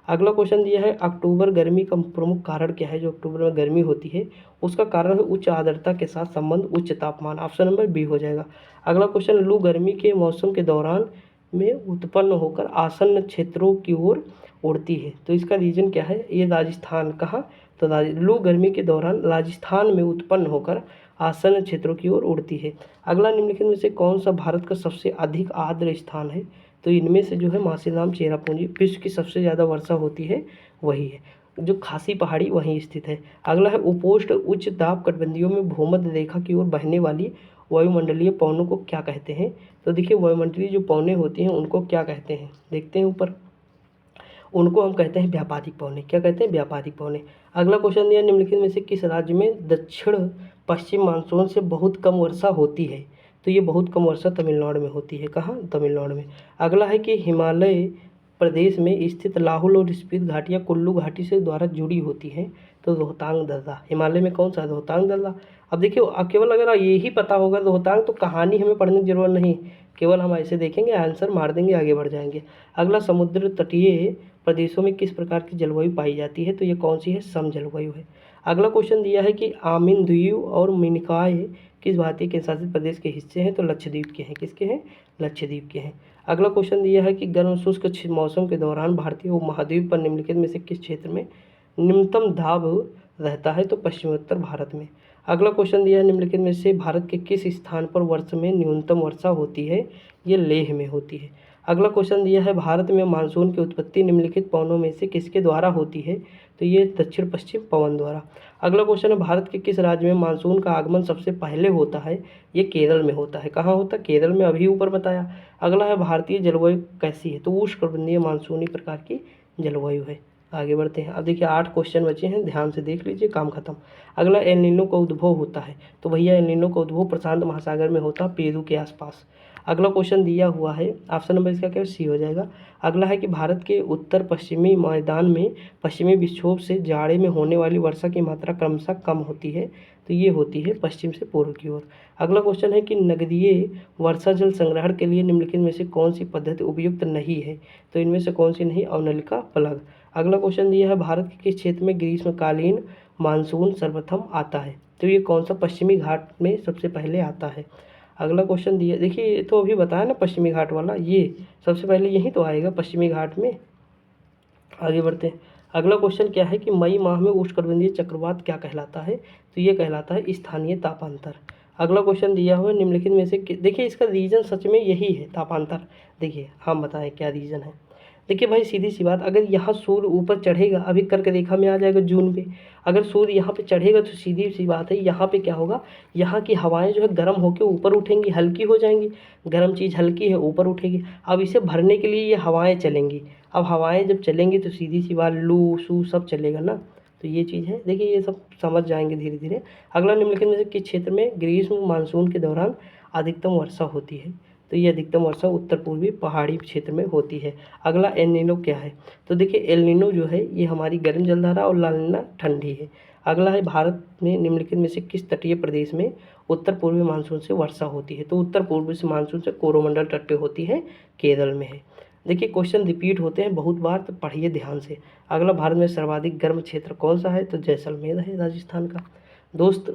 अगला क्वेश्चन दिया है अक्टूबर गर्मी का प्रमुख कारण क्या है। जो अक्टूबर में गर्मी होती है उसका कारण है उच्च आर्द्रता के साथ संबंध, उच्च तापमान। ऑप्शन नंबर बी हो जाएगा। अगला क्वेश्चन लू गर्मी के मौसम के दौरान में उत्पन्न होकर आसन्न क्षेत्रों की ओर उड़ती है। तो इसका रीजन क्या है, ये राजस्थान कहाँ, तो लू गर्मी के दौरान राजस्थान में उत्पन्न होकर आसन्न क्षेत्रों की ओर उड़ती है। अगला निम्नलिखित में से कौन सा भारत का सबसे अधिक आर्द्र स्थान है। तो इनमें से जो है मासीराम चेरापूंजी, विश्व की सबसे ज़्यादा वर्षा होती है वही है। जो खासी पहाड़ी वहीं स्थित है। अगला है उपोष्ण उच्च दाब कटिबंधीय में भूमध्य रेखा की ओर बहने वाली वायुमंडलीय पवनों को क्या कहते हैं। तो देखिए वायुमंडलीय जो पवनें होती हैं उनको क्या कहते हैं, देखते हैं ऊपर, उनको हम कहते हैं व्यापारिक पवनें। क्या कहते हैं, व्यापारिक पवनें। अगला क्वेश्चन दिया निम्नलिखित में से किस राज्य में दक्षिण पश्चिम मानसून से बहुत कम वर्षा होती है। तो ये बहुत कम वर्षा तमिलनाडु में होती है। कहाँ, तमिलनाडु में। अगला है कि हिमालय प्रदेश में स्थित लाहुल और स्पीति घाटियाँ कुल्लू घाटी से द्वारा जुड़ी होती हैं। तो रोहतांग दर्रा हिमालय में कौन सा, रोहतांग दर्रा। अब देखिए केवल अगर ये ही पता होगा रोहतांग तो कहानी हमें पढ़ने की जरूरत नहीं, केवल हम ऐसे देखेंगे आंसर मार देंगे, आगे बढ़ जाएंगे। अगला समुद्र तटीय प्रदेशों में किस प्रकार की जलवायु पाई जाती है। तो ये कौन सी है, सम जलवायु है। अगला क्वेश्चन दिया है कि आमिन द्वीप और मिनिकॉय किस भारतीय केंद्र शासित प्रदेश के हिस्से हैं। तो लक्षद्वीप के हैं। किसके हैं, लक्षद्वीप के हैं। अगला क्वेश्चन दिया है कि गर्म शुष्क मौसम के दौरान भारतीय उपमहाद्वीप पर निम्नलिखित में से किस क्षेत्र में न्यूनतम दाब रहता है। तो पश्चिमोत्तर भारत में। अगला क्वेश्चन दिया है निम्नलिखित में से भारत के किस स्थान पर वर्ष में न्यूनतम वर्षा होती है। ये लेह में होती है। अगला क्वेश्चन दिया है भारत में मानसून की उत्पत्ति निम्नलिखित पवनों में से किसके द्वारा होती है। तो ये दक्षिण पश्चिम पवन द्वारा। अगला क्वेश्चन है भारत के किस राज्य में मानसून का आगमन सबसे पहले होता है। ये केरल में होता है। कहाँ होता है, केरल में, अभी ऊपर बताया। अगला है भारतीय जलवायु कैसी है। तो उष्णकटिबंधीय मानसूनी प्रकार की जलवायु है। आगे बढ़ते हैं। अब देखिए 8 क्वेश्चन बचे हैं, ध्यान से देख लीजिए, काम खत्म। अगला एल नीनो का उद्भव होता है। तो भैया एल नीनो का उद्भव प्रशांत महासागर में होता है, पेरू के आसपास। अगला क्वेश्चन दिया हुआ है, ऑप्शन नंबर इसका क्या, सी हो जाएगा। अगला है कि भारत के उत्तर पश्चिमी मैदान में पश्चिमी विक्षोभ से जाड़े में होने वाली वर्षा की मात्रा क्रमशः कम होती है। तो ये होती है पश्चिम से पूर्व की ओर। अगला क्वेश्चन है कि नगदीय वर्षा जल संग्रहण के लिए निम्नलिखित में से कौन सी पद्धति उपयुक्त नहीं है। तो इनमें से कौन सी नहीं, अवनलिका प्लग। अगला क्वेश्चन दिया है भारत के किस क्षेत्र में ग्रीष्मकालीन मानसून सर्वप्रथम आता है। तो ये कौन सा, पश्चिमी घाट में सबसे पहले आता है। अगला क्वेश्चन दिया, देखिए ये तो अभी बताया ना पश्चिमी घाट वाला, ये सबसे पहले यही तो आएगा पश्चिमी घाट में। आगे बढ़ते हैं। अगला क्वेश्चन क्या है कि मई माह में उष्णकटिबंधीय चक्रवात क्या कहलाता है। तो ये कहलाता है स्थानीय तापांतर। अगला क्वेश्चन दिया हुआ है निम्नलिखित में से, देखिए इसका रीजन सच में यही है तापांतर। देखिए हम बताएं क्या रीजन है। देखिए भाई सीधी सी बात, अगर यहाँ सूर्य ऊपर चढ़ेगा, अभी कर्क रेखा में आ जाएगा जून पे, अगर सूर्य यहाँ पे चढ़ेगा तो सीधी सी बात है यहाँ पे क्या होगा, यहाँ की हवाएं जो है गर्म होकर ऊपर उठेंगी, हल्की हो जाएंगी। गर्म चीज़ हल्की है, ऊपर उठेगी। अब इसे भरने के लिए ये हवाएं चलेंगी। अब हवाएं जब चलेंगी तो सीधी सी बात लू सू सब चलेगा ना। तो ये चीज़ है, देखिए ये सब समझ जाएंगे धीरे धीरे। अगला निम्नलिखित में से किस क्षेत्र में ग्रीष्म मानसून के दौरान अधिकतम वर्षा होती है। तो ये अधिकतम वर्षा उत्तर पूर्वी पहाड़ी क्षेत्र में होती है। अगला एल नीनो क्या है। तो देखिए एल नीनो जो है ये हमारी गर्म जलधारा और ला नीना ठंडी है। अगला है भारत में निम्नलिखित में से किस तटीय प्रदेश में उत्तर पूर्वी मानसून से वर्षा होती है। तो उत्तर पूर्वी से मानसून से कोरोमंडल तट पे होती है, केरल में है। देखिए क्वेश्चन रिपीट होते हैं बहुत बार, तो पढ़िए ध्यान से। अगला भारत में सर्वाधिक गर्म क्षेत्र कौन सा है। तो जैसलमेर है राजस्थान का। दोस्त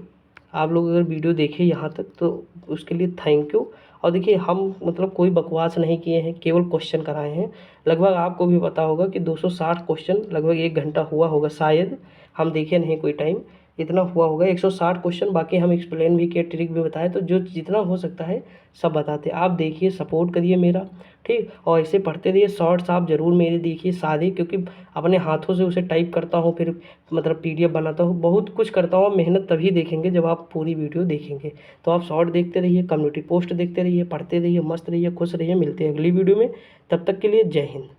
आप लोग अगर वीडियो देखें यहाँ तक तो उसके लिए थैंक यू। और देखिए हम मतलब कोई बकवास नहीं किए हैं, केवल क्वेश्चन कराए हैं। लगभग आपको भी पता होगा कि 260 क्वेश्चन लगभग 1 घंटा हुआ होगा शायद, हम देखे नहीं कोई टाइम, इतना हुआ होगा 160 क्वेश्चन। बाकी हम एक्सप्लेन भी किए, ट्रिक भी बताए, तो जो जितना हो सकता है सब बताते। आप देखिए, सपोर्ट करिए मेरा, ठीक। और ऐसे पढ़ते रहिए। शॉर्ट्स आप ज़रूर मेरे देखिए सारे, क्योंकि अपने हाथों से उसे टाइप करता हूँ, फिर मतलब PDF बनाता हूँ, बहुत कुछ करता हूँ। मेहनत तभी देखेंगे जब आप पूरी वीडियो देखेंगे। तो आप शॉर्ट देखते रहिए, कम्युनिटी पोस्ट देखते रहिए, पढ़ते रहिए, मस्त रहिए, खुश रहिए। मिलते हैं अगली वीडियो में, तब तक के लिए जय हिंद।